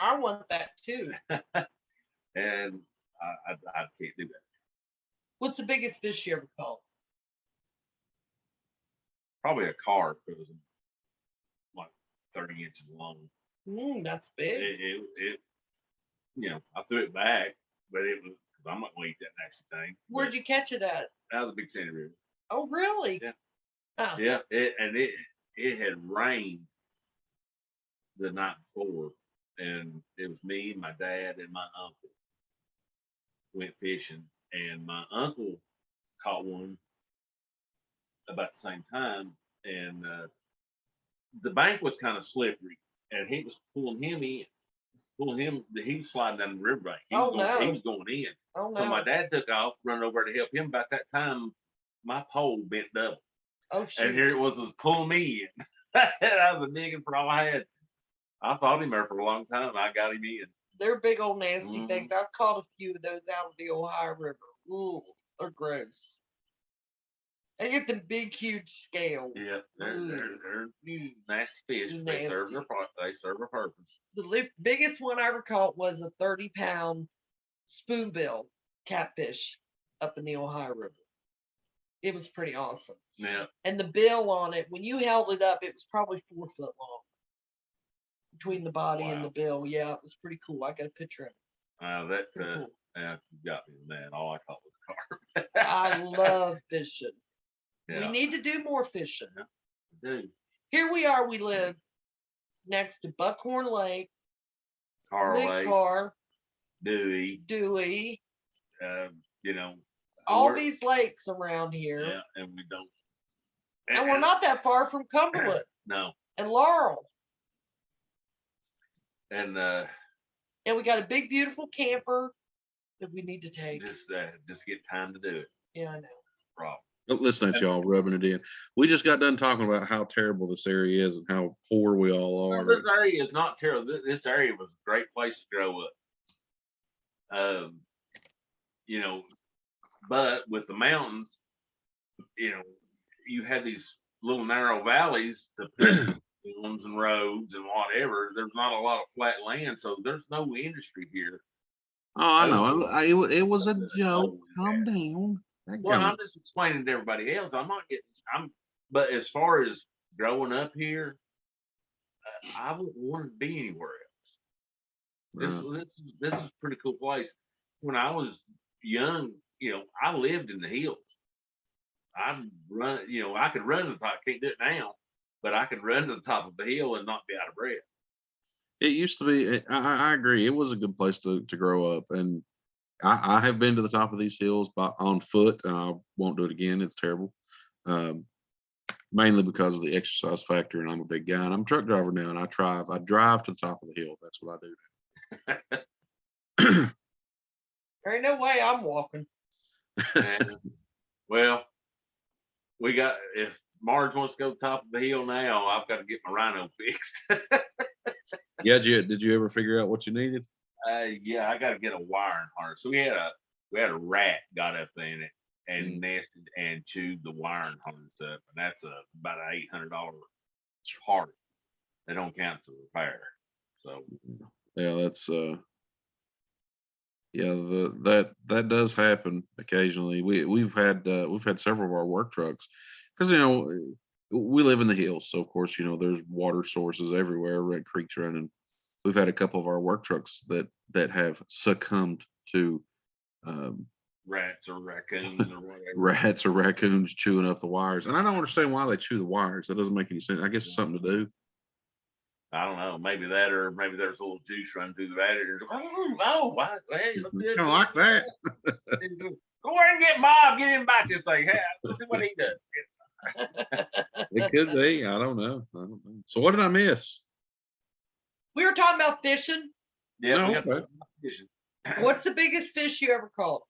I want that too. And I can't do that. What's the biggest fish you ever caught? Probably a carp, because it was like 30 inches long. That's big. It I threw it back, but it was because I'm not going to eat that nasty thing. Where'd you catch it at? Out of the Big Sandy River. Oh, really? Yeah. Huh. Yeah, it had rained the night before, and it was me, my dad, and my uncle went fishing, and my uncle caught one about the same time, and the bank was kind of slippery, and he was pulling him in, he was sliding down the riverbank. He was going in. Oh, no. So my dad took off, running over to help him. About that time, my pole bent double. Oh, shoot. And here it was pulling me in. I was digging for all I had. I fought him there for a long time. I got him in. They're big old nasty things. I've caught a few of those out of the Ohio River. Ooh, they're gross. They get the big, huge scales. Yeah, they're nasty fish. They serve a purpose. The biggest one I ever caught was a 30-pound spoonbill catfish up in the Ohio River. It was pretty awesome. Yeah. And the bill on it, when you held it up, it was probably 4 foot long between the body and the bill. Yeah, it was pretty cool. I got a picture of it. Cool. Yeah, you got me, man. All I caught was carp. I love fishing. Yeah. We need to do more fishing. Yeah, we do. Here we are. We live next to Buckhorn Lake, Lake, Carr, Dewey. All these lakes around here. Yeah, and we don't. And we're not that far from Cumberland. No. And Laurel. And we got a big, beautiful camper that we need to take. Just get time to do it. Yeah, I know. Problem. Don't listen to y'all rubbing it in. We just got done talking about how terrible this area is and how poor we all are. This area is not terrible. This area was a great place to grow up. But with the mountains, you had these little narrow valleys to put homes and roads and whatever. There's not a lot of flat land, so there's no industry here. Oh, I know. It was a joke. Calm down. Well, I'm just explaining to everybody else. But as far as growing up here, I wouldn't want to be anywhere else. This is a pretty cool place. When I was young, I lived in the hills. I could run to the top. Can't do it now, but I could run to the top of the hill and not be out of breath. It used to be. I agree. It was a good place to grow up, and I have been to the top of these hills on foot, and I won't do it again. It's terrible. Mainly because of the exercise factor, and I'm a big guy, and I'm a truck driver now, and I drive to the top of the hill. That's what I do. There ain't no way I'm walking. Well, if Marge wants to go to the top of the hill now, I've got to get my rhino fixed. Yeah, did you ever figure out what you needed? Yeah, I got to get a wiring harness. So we had a rat got up in it and nested and chewed the wiring harness up, and that's about an $800 part. They don't count to repair. So yeah, that's Yeah, that does happen occasionally. We've had several of our work trucks because we live in the hills, so of course there's water sources everywhere, red creeks running. We've had a couple of our work trucks that have succumbed to um, Rats or raccoons or whatever. rats or raccoons chewing up the wires, and I don't understand why they chew the wires. That doesn't make any sense. I guess it's something to do. I don't know. Maybe that, or maybe there's a little juice running through the battery. Oh, wow. Hey, look good. Kind of like that. Go ahead and get Bob. Get him back this thing. Hey, let's see what he does. It could be. I don't know. So what did I miss? We were talking about fishing. Yeah, No, we got okay. fishing. What's the biggest fish you ever caught?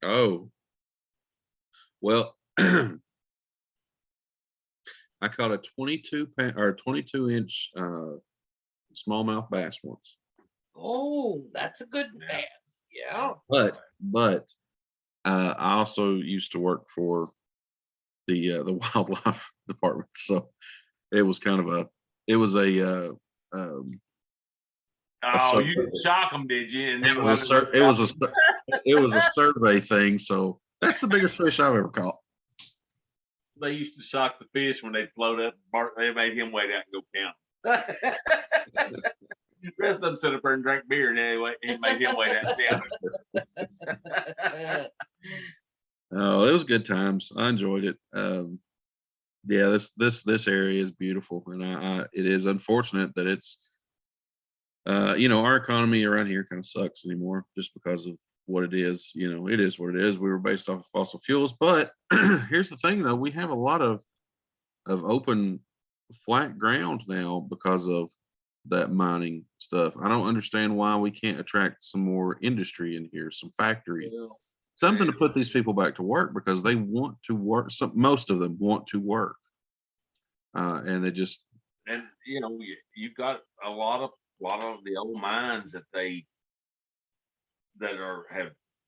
Oh, well, I caught a 22-inch smallmouth bass once, Oh, that's a good Yeah. bass. Yeah. but I also used to work for the wildlife department, so it was kind of um, a Oh, you survey. didn't shock them, did you? And then It was a survey thing, so that's the biggest fish I've ever caught. they used to shock the fish when they'd float up. They made him wait out and go count. The rest of them sit up there and drink beer, and anyway, it made him wait out and count. Oh, it was good times. I enjoyed it. Yeah, this area is beautiful, and it is unfortunate that it's our economy around here kind of sucks anymore just because of what it is. It is what it is. We were based off of fossil fuels, but here's the thing, though: we have a lot of open, flat ground now because of that mining stuff. I don't understand why we can't attract some more industry in here, some factories, something to put these people back to work because they want to work. Most of them want to work, and they just And you've got a lot of the old mines have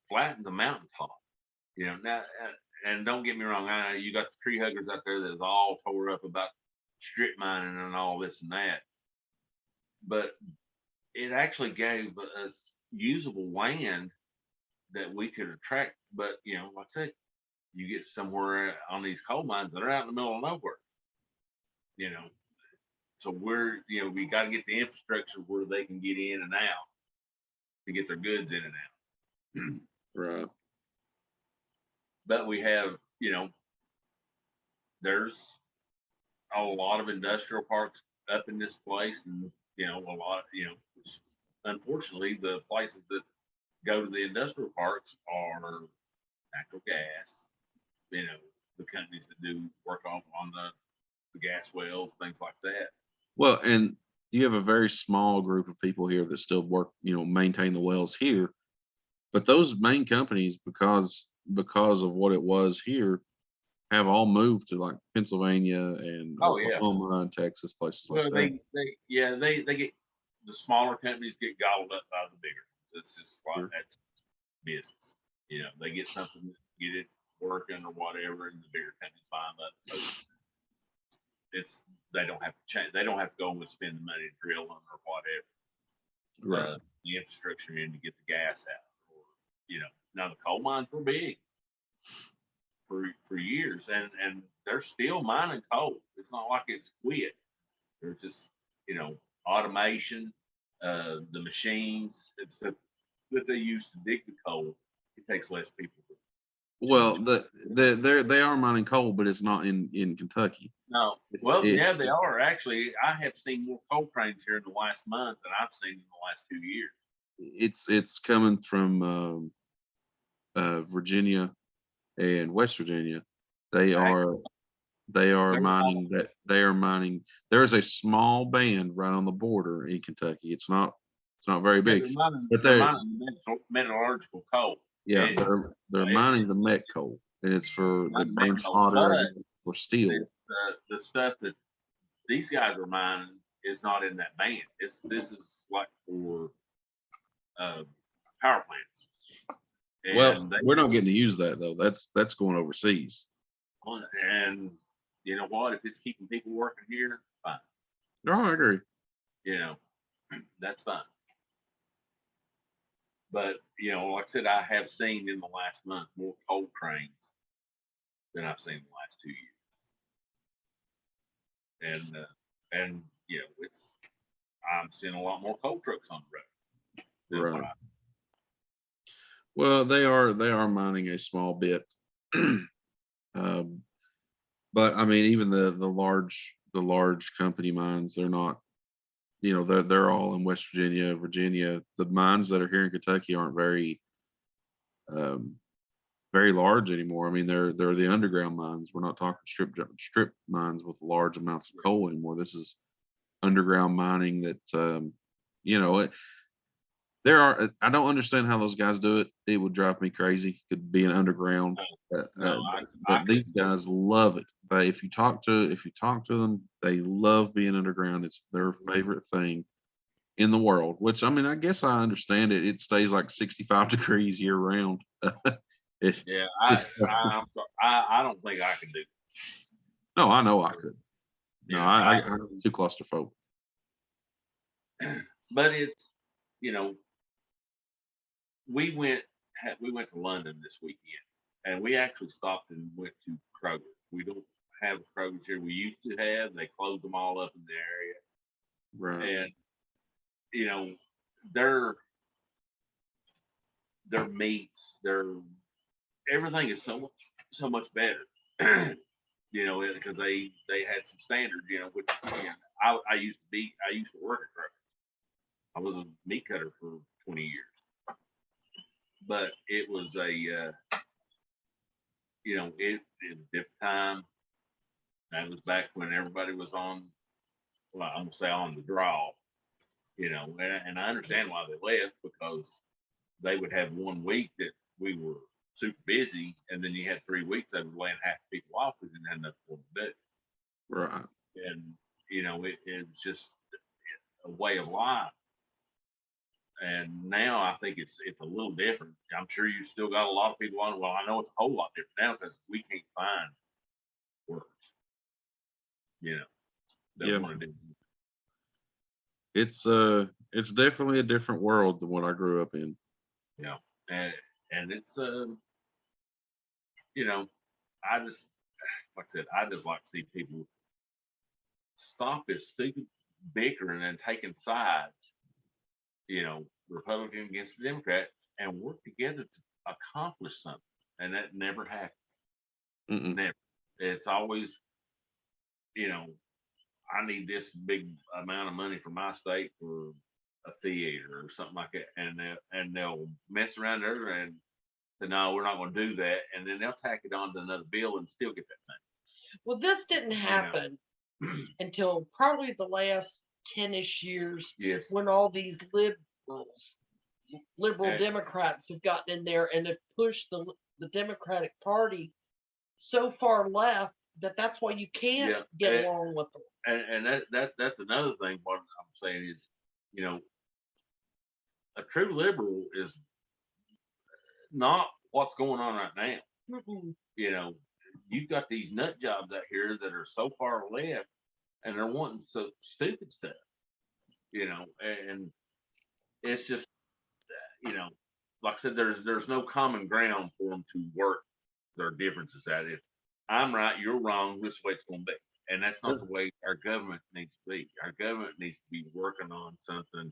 flattened the mountaintop. Now, and don't get me wrong, I know you got the tree huggers out there that's all tore up about strip mining and all this and that, but it actually gave us usable land that we could attract. But like I said, you get somewhere on these coal mines that are out in the middle of nowhere. So we got to get the infrastructure where they can get in and out to get their goods in and out. right. But we have, there's a lot of industrial parks up in this place, and a lot, unfortunately, the places that go to the industrial parks are natural gas. The companies that do work off on the gas wells, things like that. Well, and you have a very small group of people here that still work, maintain the wells here. But those main companies, because of what it was here, have all moved to like Pennsylvania and Oh, yeah. Oklahoma and Texas, places like Well, that. they get, the smaller companies get gobbled up by the bigger. It's just like Sure. that's business. They get something, get it working or whatever, and the bigger companies buy them up. So they don't have to change. They don't have to go and spend the money drilling or whatever. Right. The infrastructure in to get the gas out. Or now the coal mines were big for years, and they're still mining coal. It's not like it's quit. There's just automation, the machines that they use to dig the coal. It takes less people. Well, they are mining coal, but it's not in Kentucky. No, well, It- yeah, they are actually. I have seen more coal trains here in the last month than I've seen in the last 2 years. It's coming from Virginia and West Virginia. They are mining that. They are mining. There is a small band right on the border in Kentucky. It's not very big, but they're mining metallurgical coal. yeah, And they're mining the met coal, and it's for it Not burns met coal, hotter but and for steel. the stuff that these guys are mining is not in that band. This is like for power plants. Well, we're not getting to use that though. That's going overseas. And you know what? If it's keeping people working here, fine. No, I agree. That's fine. But like I said, I have seen in the last month more coal trains than I've seen in the last 2 years, and it's I'm seeing a lot more coal trucks on the road than what Right. Well, they are mining a small bit. Um, but I mean, even the large company mines, they're not, they're all in West Virginia, Virginia. The mines that are here in Kentucky aren't um, very large anymore. I mean, they're the underground mines. We're not talking strip mines with large amounts of coal anymore. This is underground mining that, you know, it, I don't understand how those guys do it. It would drive me crazy to be an underground. no, I But these couldn't do it. guys love it. But if you talk to them, they love being underground. It's their favorite thing in the world. Which, I mean, I guess I understand it. It stays like 65 degrees year round. It, Yeah, it's I'm sorry. I don't think I can do it. no, I know I could. No, You know, I'm too claustrophobic. but it's you know we went to London this weekend, and we actually stopped and went to Kroger. We don't have Kroger's here. We used to have. They closed them all up in the Right. area, and you know their meats, their everything is so much better. Because they had some standards. Which I used to work at Kroger. I was a meat cutter for 20 years, but it was it was a different time. That was back when everybody was on, well, I'm gonna say on the draw, and I understand why they left, because they would have one week that we were super busy, and then you had 3 weeks they were laying half the people off because they didn't have nothing for them to do. Right. And it's just a way of life. And now I think it's a little different. I'm sure you still got a lot of people on. Well, I know it's a whole lot different now because we can't find workers, that Yeah. want to do. It's definitely a different world than what I grew up in. And it's I just like I said, I just like to see people stop this stupid bickering and taking sides, Republican against the Democrat, and work together to accomplish something. And that never happens. Mm-mm. Never. It's always, I need this big amount of money for my state for a theater or something like that, and they'll mess around there and say, no, we're not going to do that, and then they'll tack it on to another bill and still get that Well, this didn't money. happen until probably the last 10-ish years Yes. when all these liberal And- Democrats have gotten in there and have pushed the Democratic Party so far left that's why you can't Yeah, get along with them. And that's another thing. What I'm saying is, a true liberal is not what's going on right now. Mm-mm. You've got these nut jobs out here that are so far left, and they're wanting so stupid stuff, and it's just, like I said, there's no common ground for them to work their differences out. If I'm right, you're wrong, this way it's going to be. And that's not the way our government needs to be. Our government needs to be working on something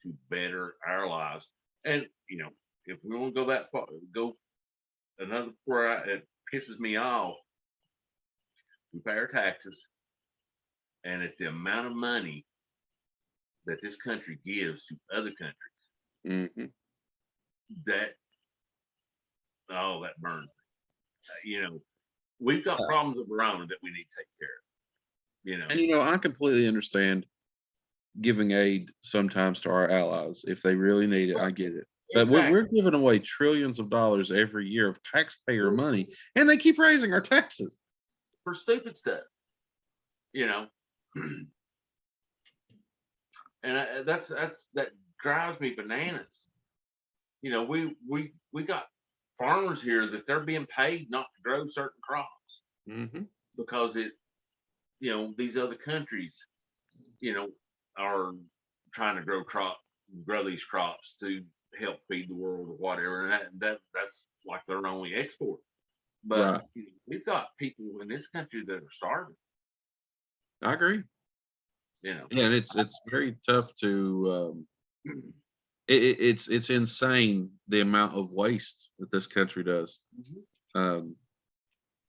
to better our lives. And, if we want to go that far, go another where it pisses me off, we pay our taxes, and it's the amount of money that this country gives to other countries Mm-hmm. that, that burns me. We've got problems of our own that we need to take care of. And I completely understand giving aid sometimes to our allies if they really need it. I get it. But we're giving away trillions of dollars every year of taxpayer money, and they keep raising our taxes for stupid stuff, and that drives me bananas. We got farmers here that they're being paid not to grow certain crops Mm-hmm. because these other countries, are trying to grow these crops to help feed the world or whatever, and that's like their only export. But Right. we've got people in this country that are starving. I agree. You know, Yeah, and it's very tough to. It's insane the amount of waste that this country does. Um,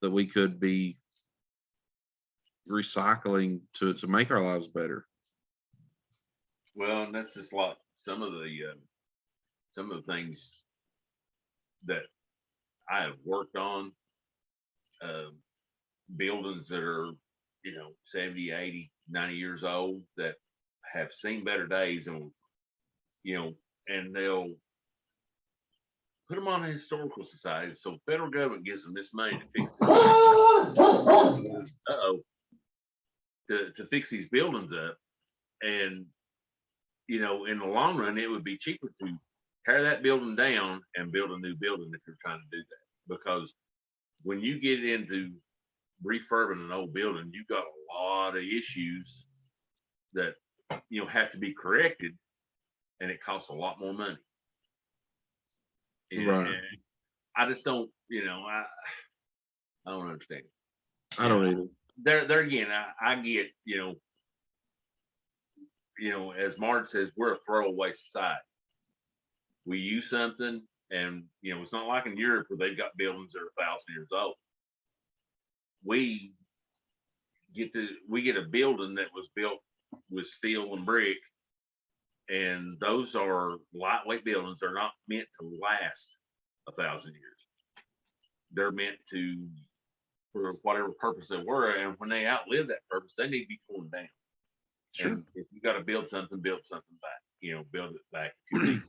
that we could be recycling to make our lives better. well, and that's just like some of the things that I have worked on. Uh, Buildings that are 70, 80, 90 years old that have seen better days, and and they'll put them on a historical society. So the federal government gives them this money to fix to fix these buildings up. And in the long run, it would be cheaper to tear that building down and build a new building if you're trying to do that. Because when you get into refurbing an old building, you've got a lot of issues that have to be corrected, and it costs a lot more money. Right. And I just don't, I don't understand. I don't either. There again, I get, as Marge says, we're a throwaway society. We use something, and it's not like in Europe where they've got buildings that are 1,000 years old. We get a building that was built with steel and brick, and those are lightweight buildings. They're not meant to last 1,000 years. They're meant to, for whatever purpose they were, and when they outlive that purpose, they need to be torn down. Sure. And if you got to build something back. Build it back if you need.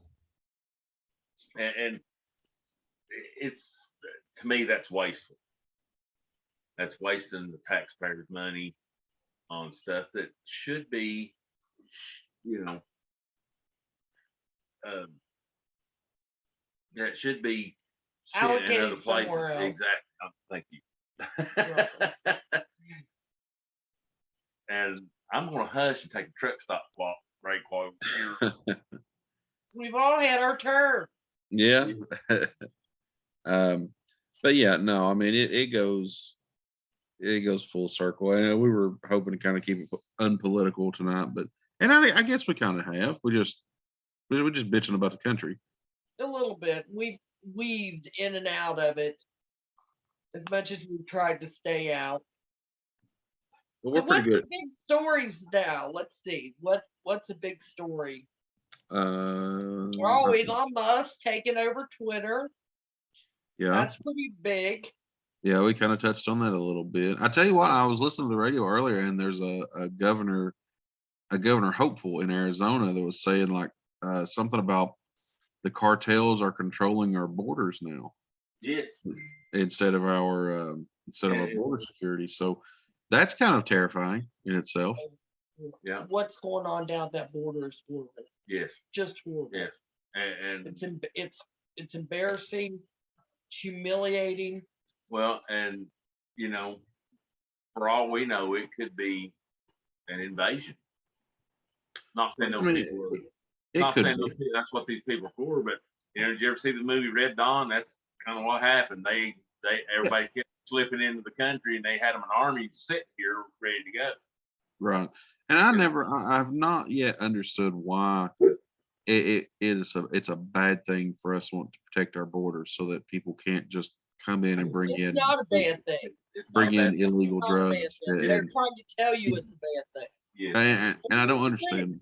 And it's, to me, that's wasteful. That's wasting the taxpayers' money on stuff that should be, that should be spent in other Allocated places. somewhere else. Exactly. Thank you. And I'm going to hush and take a truck stop walk right while you're. We've all had our turn. Yeah. But yeah, no, I mean it goes full circle. And we were hoping to kind of keep it unpolitical tonight, but and I guess we kind of have. We're just bitching about the country. A little bit. We've weaved in and out of it as much as we've tried to stay out. But So we're pretty what's good. the big stories now? Let's see. What's a big story? Oh, Elon Musk taking over Twitter. Yeah. That's pretty big. Yeah, we kind of touched on that a little bit. I tell you what, I was listening to the radio earlier, and there's a governor hopeful in Arizona that was saying like something about the cartels are controlling our borders now Yes. instead of our border security. So that's kind of terrifying in itself. Yeah. What's going on down that border is horrible. Yes. Just horrible. Yes. And it's embarrassing, humiliating. well, and for all we know, it could be an invasion. Not saying those people are, it not could saying be. that's what these people are for, but did you ever see the movie Red Dawn? That's kind of what happened. Everybody kept slipping into the country, and they had them an army sitting here ready to go. Right. And I've not yet understood why it's a bad thing for us to want to protect our borders so that people can't just come in and bring It's in not a bad thing. illegal It's not a bad drugs. thing. They're trying to tell you it's a bad thing. Yeah. And I don't understand.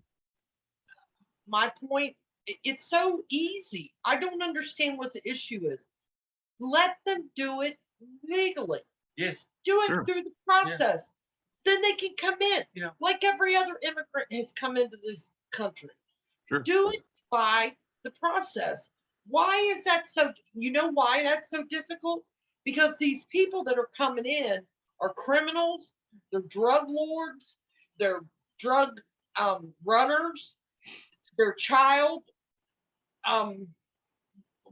My point, it's so easy. I don't understand what the issue is. Let them do it legally. Yes. Do it Sure. through the process. Then they can come in. Yeah. Like every other immigrant has come into this country. Sure. Do it by the process. Why is that so? You know why that's so difficult? Because these people that are coming in are criminals, they're drug lords, they're drug runners, they're child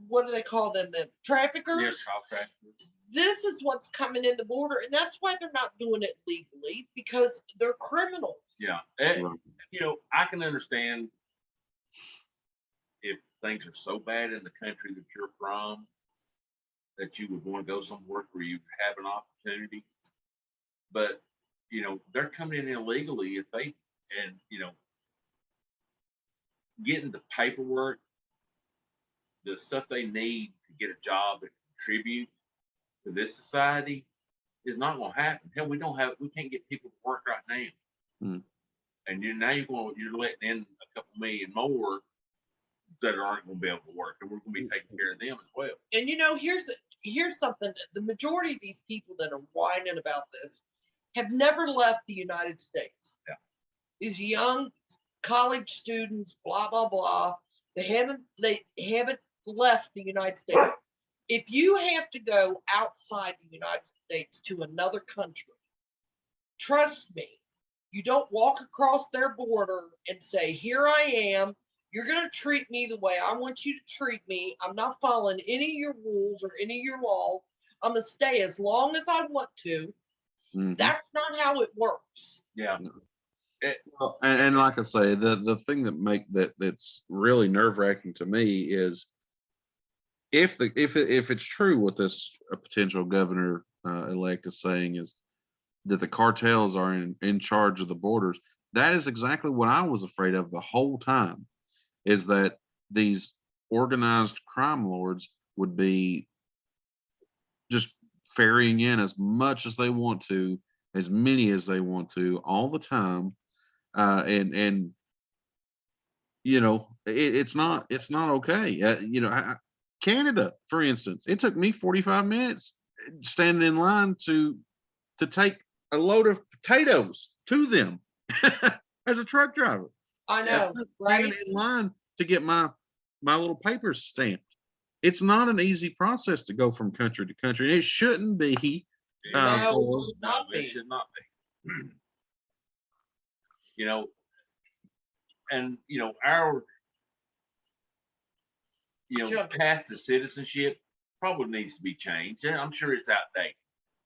what do they call them? The traffickers. Yes, child traffickers. This is what's coming in the border, and that's why they're not doing it legally, because they're criminals. Yeah. I can understand if things are so bad in the country that you're from that you would want to go somewhere where you have an opportunity. But they're coming in illegally if they and getting the paperwork, the stuff they need to get a job and contribute to this society is not going to happen. Hell, we can't get people to work right now. Hmm. And you're letting in a couple million more that aren't going to be able to work, and we're going to be taking care of them as well. And here's something. The majority of these people that are whining about this have never left the United States. Yeah. These young college students, blah blah blah. They haven't left the United States. If you have to go outside the United States to another country, trust me, you don't walk across their border and say, "Here I am. You're going to treat me the way I want you to treat me. I'm not following any of your rules or any of your laws. I'm going to stay as long as I want to." Mhm. That's not how it works. Yeah. Well, and like I say, the thing that's really nerve wracking to me is if it's true what this potential governor elect is saying is that the cartels are in charge of the borders. That is exactly what I was afraid of the whole time. Is that these organized crime lords would be just ferrying in as much as they want to, as many as they want to, all the time, and it's not okay. Canada, for instance, it took me 45 minutes standing in line to take a load of potatoes to them as a truck driver. I know, Standing right? in line to get my little papers stamped. It's not an easy process to go from country to country. And it shouldn't be. No, For- it should not It be. should not be. And our Sure. path to citizenship probably needs to be changed. Yeah, I'm sure it's outdated.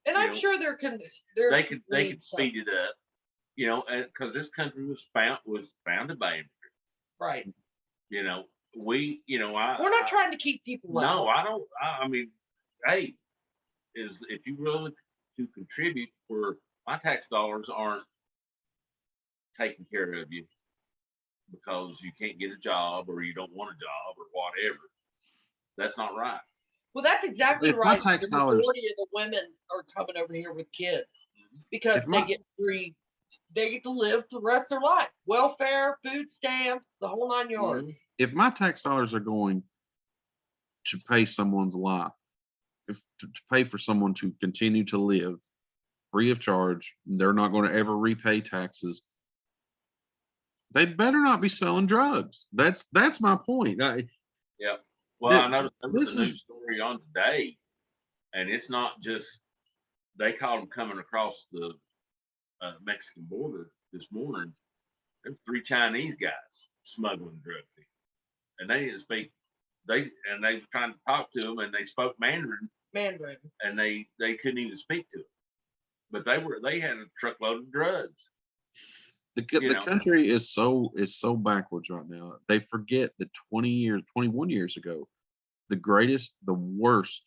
And I'm sure they could speed it up, and because this country was founded by immigrants. Right. We're not trying to keep people out. No, I don't. I mean, hey, if you really to contribute where my tax dollars aren't taking care of you because you can't get a job or you don't want a job or whatever, that's not right. Well, that's exactly If my right. tax The dollars- majority of the women are coming over here with kids because If my- they get to live the rest of their life. Welfare, food stamps, the whole 9 yards. If my tax dollars are going to pay someone's life, to pay for someone to continue to live free of charge, they're not going to ever repay taxes. They better not be selling drugs. That's my point. Yeah. Well, I noticed there was this a news is- story on today, and it's not just they caught them coming across the Mexican border this morning. There were 3 Chinese guys smuggling drugs in, and they didn't speak. They were trying to talk to them, and they spoke Mandarin, and they couldn't even speak to them. But they had a truckload of drugs. The country is so backwards right now. They forget that 21 years ago, the worst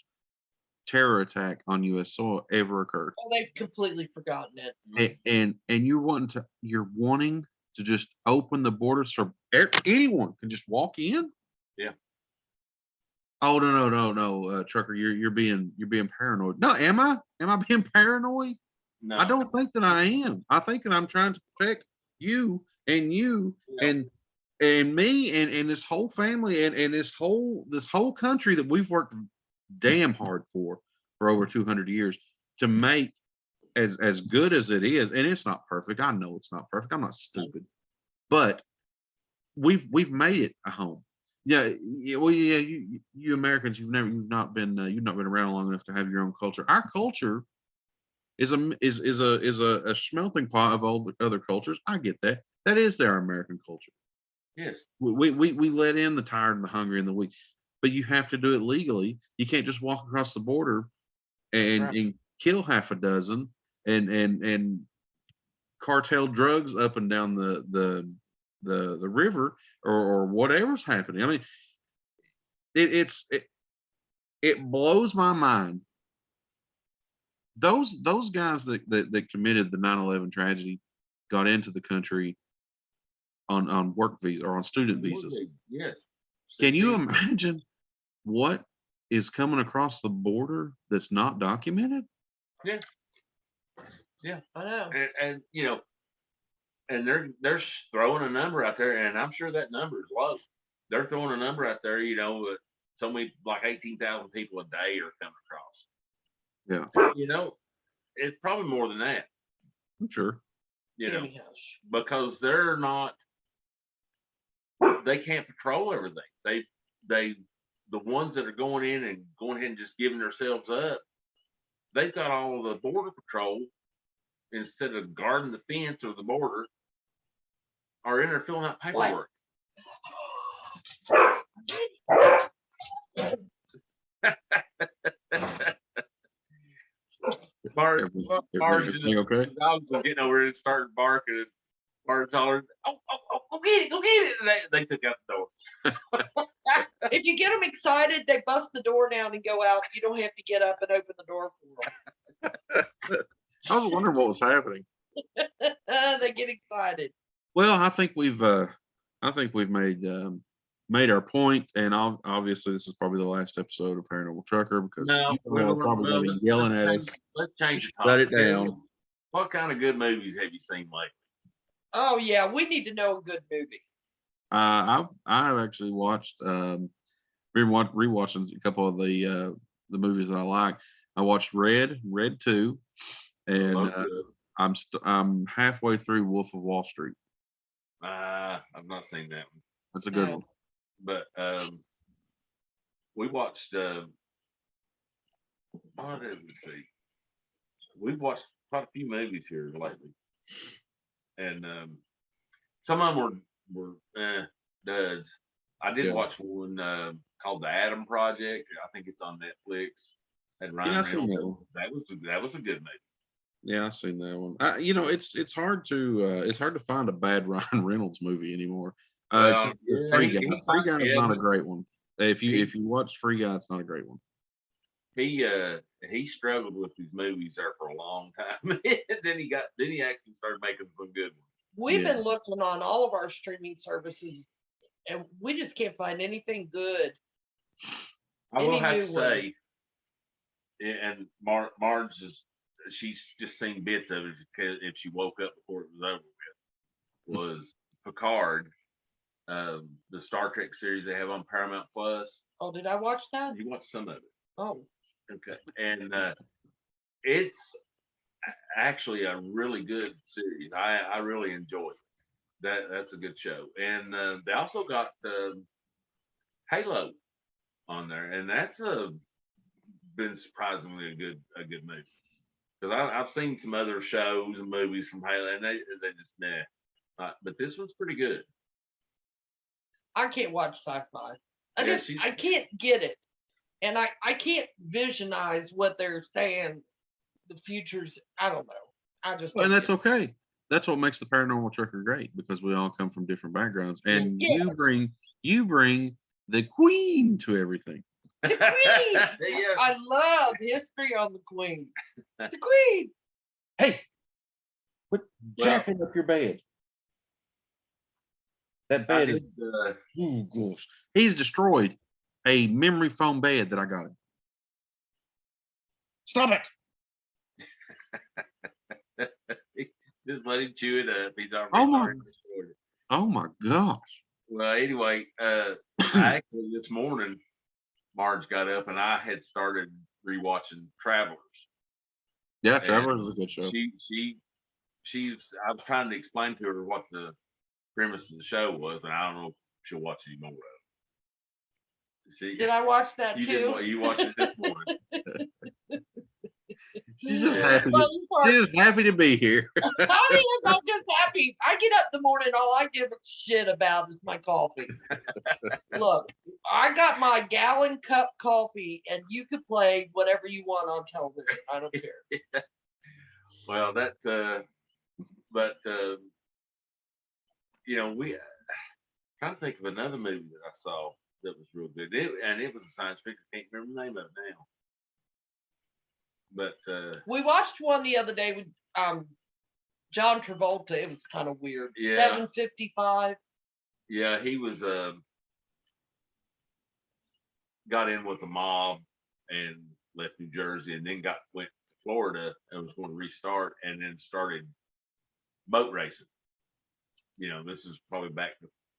terror attack on U.S. soil ever occurred. Oh, they've completely forgotten it. And you're wanting to just open the borders so anyone can just walk in. Yeah. Oh no, trucker, you're being paranoid. No, am I being paranoid? No, I don't think that I am. I think that I'm trying to protect you and Yeah. and me and this whole family and this whole country that we've worked damn hard for over 200 years to make as good as it is. And it's not perfect. I know it's not perfect. I'm not stupid, but we've made it a home. Yeah. Well, yeah. You Americans, you've not been around long enough to have your own culture. Our culture is a smelting pot of all the other cultures. I get that. That is their American culture. yes, We let in the tired and the hungry and the weak, but you have to do it legally. You can't just walk across the border and, right. and kill half a dozen and cartel drugs up and down the river or whatever's happening. I mean, it blows my mind. Those guys that committed the 9/11 tragedy got into the country on work visa or on student visas. Yes. Can you 16. imagine what is coming across the border that's not documented? Yeah. Yeah. I know. And you know, and they're throwing a number out there, and I'm sure that number is low. They're throwing a number out there, you know, so many like 18,000 people a day are coming across. Yeah, You know, it's probably more than that. I'm sure. You know, Sammy Hush. because they can't patrol everything. The ones that are going in and going ahead and just giving themselves up, they've got all of the border patrol instead of guarding the fence or the border, are in there filling out paperwork. Marge, Everything okay? the dogs were getting over and started barking. And Marge hollered, "Oh, go get it, go get it!" And they took out the doors. If you get them excited, they bust the door down and go out. You don't have to get up and open the door for them. I was wondering what was happening. They get excited. Well, I think we've made our point, and obviously this is probably the last episode of Paranormal Trucker because No, you all are probably going to be yelling at us. Let's change the Shut topic. it down. What kind of good movies have you seen lately? Oh yeah, we need to know a good movie. I've actually watched rewatching a couple of the movies that I like. I watched Red 2, and I'm halfway through Wolf of Wall Street. I've not seen that one, That's a good No. one. but we watched. What did we see? We've watched quite a few movies here lately, and some of them were duds. I did Yeah. watch one called The Adam Project. I think it's on Netflix. And Yeah, I've seen Reynolds. that one. That was a good movie. Yeah, I've seen that one. It's hard to find a bad Ryan Reynolds movie anymore. Except for Free Guy. Free Guy is not a great one. If you watch Free Guy, it's not a great one. He struggled with these movies there for a long time. then he actually started making some good ones. We've Yeah. been looking on all of our streaming services, and we just can't find anything good. I will Any have new to one. say, and Marge she's just seen bits of it because if she woke up before it was over with, was Picard, the Star Trek series they have on Paramount Plus. Oh, did I watch that? You watched some of it. Oh, Okay. And it's actually a really good series. I really enjoyed it. That's a good show. And they also got Halo on there, and that's been surprisingly a good movie. Because I've seen some other shows and movies from Halo, and they just nah. But this one's pretty good. I can't watch sci-fi. Yeah, I can't get it, and I can't visualize what they're saying. The future's, I don't know. I just Well, and don't that's get okay. That's what makes the Paranormal Trucker great because we all come from different backgrounds, and Yeah. you bring the queen to everything. it. The Queen. Yeah. I love history on the Queen. The Queen. Hey, quit jacking up your bed. That I bed is. did, Oh gosh, he's destroyed a memory foam bed that I got him. Stop it! just let him chew it up. He's already Oh my- already destroyed it. Oh my gosh! Well, anyway, actually this morning, Marge got up and I had started rewatching Travelers. Yeah, And Travelers is a good show. She's. I was trying to explain to her what the premise of the show was, and I don't know if she'll watch any more of it. See, Did I watch that you too? did. You watched it this morning. She's just Yeah. happy. Well, She's just happy to be here. I'm just happy. I get up in the morning, all I give a shit about is my coffee. Look, I got my gallon cup coffee, and you could play whatever you want on television. I don't care. Well, but you know, we trying to think of another movie that I saw. that was real good. And it was a science fiction. Can't remember the name of it now. But We watched one the other day with John Travolta. It was kind of weird. Yeah. 7:55. yeah, he was got in with the mob and left New Jersey, and then went to Florida and was going to restart, and then started boat racing. This is probably back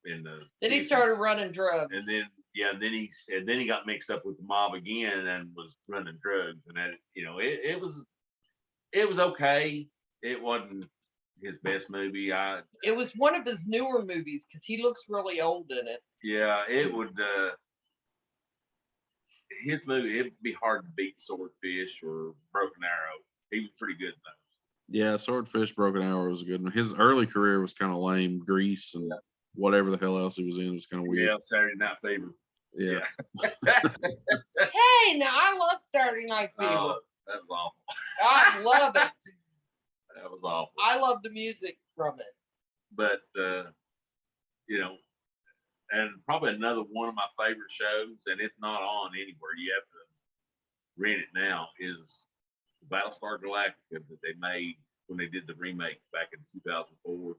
in the. Then he 50s. started running drugs. And then he got mixed up with the mob again and was running drugs, and that it was okay. It wasn't his best movie. It was one of his newer movies because he looks really old in it. Yeah, it would. His movie, it'd be hard to beat Swordfish or Broken Arrow. He was pretty good in those. Yeah, Swordfish, Broken Arrow was a good one. His early career was kind of lame. Grease and whatever the hell else he was in was kind of weird. Yeah, Saturday Night Fever. Yeah. Hey, now I love Saturday Night Fever. That was awful. I love it. That was awful. I love the music from it. But and probably another one of my favorite shows, and it's not on anywhere. You have to rent it now. Is Battlestar Galactica that they made when they did the remake back in 2004.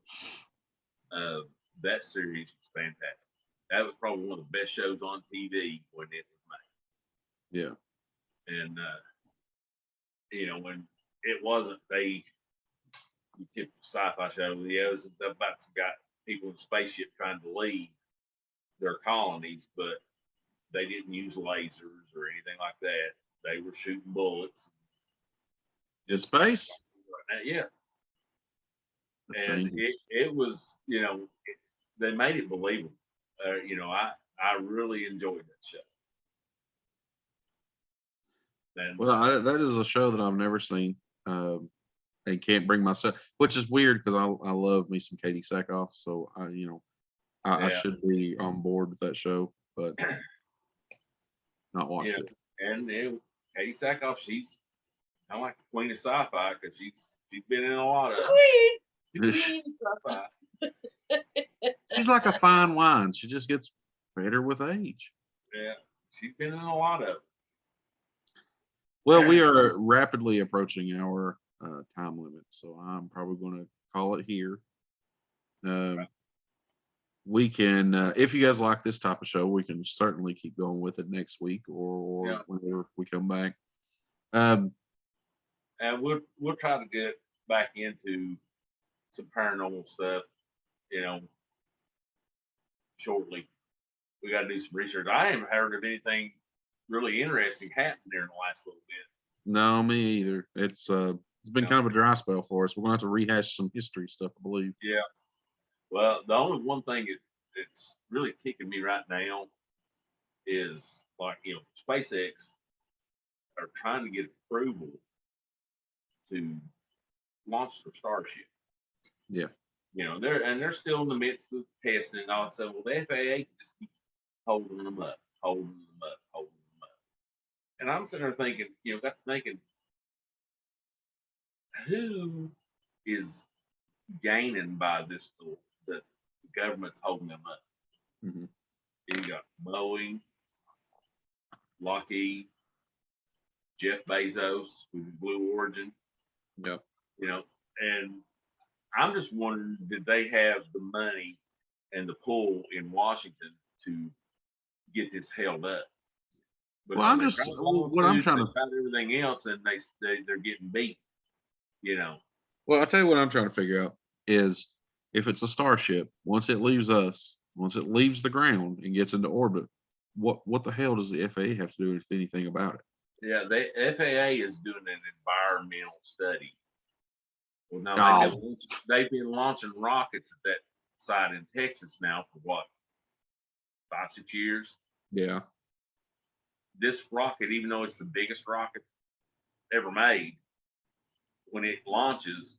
That series was fantastic. That was probably one of the best shows on TV when it was made. Yeah. And when it wasn't the typical sci-fi show, it was about got people in spaceship trying to leave their colonies, but they didn't use lasers or anything like that. They were shooting bullets. In space? Yeah. That's And dangerous. it was, they made it believable. I really enjoyed that show. And Well, that is a show that I've never seen, and can't bring myself, which is weird because I love me some Katie Sackhoff, so I Yeah. should be on board with that show, but not watched Yeah. it. and Katie Sackhoff, she's kind of like the queen of sci-fi because she's been in a lot of Queen. sci-fi. She's like a fine wine. She just gets better with age. Yeah, she's been in a lot of it. Well, we are rapidly approaching our time limit, so I'm probably going to call it here. We can, if you guys like this type of show, we can certainly keep going with it next week or Yeah. whenever we come back. And we'll try to get back into some paranormal stuff, shortly. We got to do some research. I haven't heard of anything really interesting happening there in the last little bit. No, me either. It's been kind of a dry spell for us. We're going to have to rehash some history stuff, I believe. Yeah. Well, the only one thing that's really kicking me right now is like, SpaceX are trying to get approval to launch their Starship. Yeah. They're still in the midst of testing and all. So, well, the FAA can just keep holding them up. And I'm sitting there thinking, who is gaining by this tool that the government's holding them up? Mhm. You got Boeing, Lockheed, Jeff Bezos with Blue Origin. Yep. And I'm just wondering, did they have the money and the pull in Washington to get this held up? But Well, I'm they just tried all what I'm foods, trying they to. tried everything else, and they're getting beat. Well, I'll tell you what I'm trying to figure out is if it's a starship, once it leaves the ground and gets into orbit, what the hell does the FAA have to do with anything about it? Yeah, the FAA is doing an environmental study. Well, now they've been launching rockets at that site in Texas now for what, 5-6 years? Yeah. This rocket, even though it's the biggest rocket ever made, when it launches,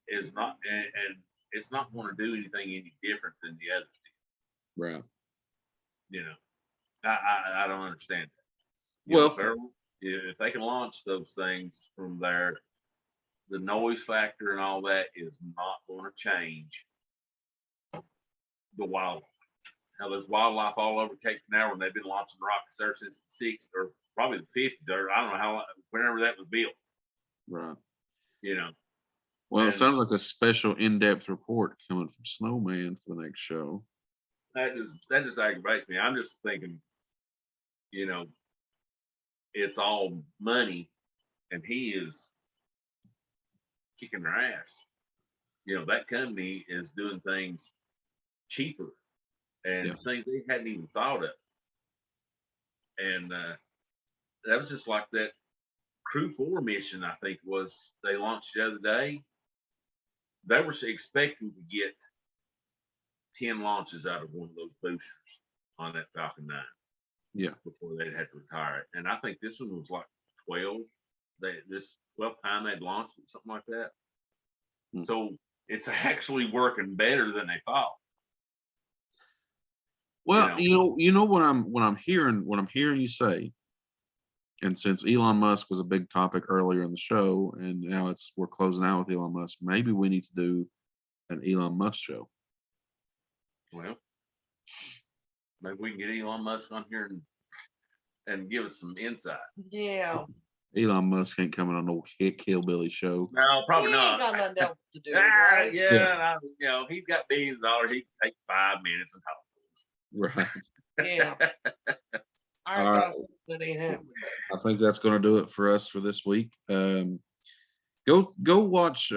is not and it's not going to do anything any different than the others Right. do. I don't understand that. Well, If they can launch those things from there, the noise factor and all that is not going to change the wildlife. how there's wildlife all over Cape Canaveral, and they've been launching rockets there since the 60s or probably the 50s, or I don't know how long, whenever that was built. Right. You know, Well, it and sounds like a special in-depth report coming from Snowman for the next show. that just aggravates me. I'm just thinking, you know, it's all money, and he is kicking their ass. You know, that company is doing things cheaper and Yeah. things they hadn't even thought of. And that was just like that Crew 4 mission, I think was they launched the other day. They were expecting to get 10 launches out of one of those boosters on that Falcon 9. Yeah. Before they'd have to retire it. And I think this one was like 12. This 12th time they'd launched it, something like that. Hmm. So it's actually working better than they thought. Well, you know what I'm hearing you say, and since Elon Musk was a big topic earlier in the show, and now we're closing out with Elon Musk, maybe we need to do an Elon Musk show. Well, maybe we can get Elon Musk on here and give us some insight. Yeah. Elon Musk ain't coming on no hillbilly show. No, probably He ain't not. got nothing else to do, Ah, right? yeah, you know, he's got billions of dollars. He can take 5 minutes and talk. Right. Yeah. All right. That ain't happening. I think that's going to do it for us for this week. Go watch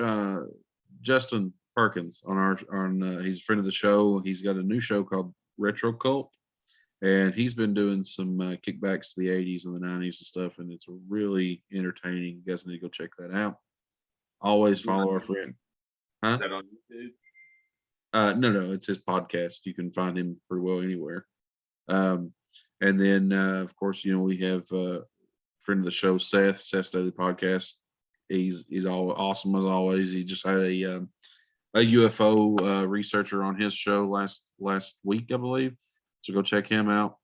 Justin Perkins on he's a friend of the show. He's got a new show called Retro Cult, and he's been doing some kickbacks to the 80s and the 90s and stuff, and it's really entertaining. You guys need to go check that out. Always follow our friend. Is that on YouTube? No, it's his podcast. You can find him pretty well anywhere. And then, of course, we have friend of the show, Seth's Daily Podcast. He's all awesome as always. He just had a UFO researcher on his show last week, I believe. So go check him out.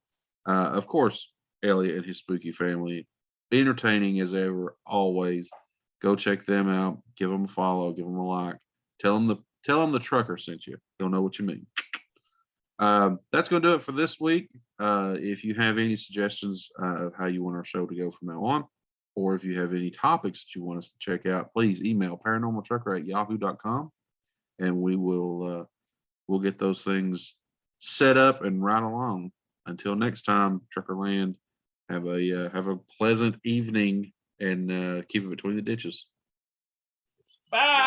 Of course, Elliot and his spooky family, entertaining as ever, always. Go check them out. Give them a follow. Give them a like. Tell them the trucker sent you. They'll know what you mean. That's going to do it for this week. If you have any suggestions of how you want our show to go from now on, or if you have any topics that you want us to check out, please email paranormaltrucker@yahoo.com, and we'll get those things set up and right along. Until next time, Truckerland, have a pleasant evening, and keep it between the ditches. Bye.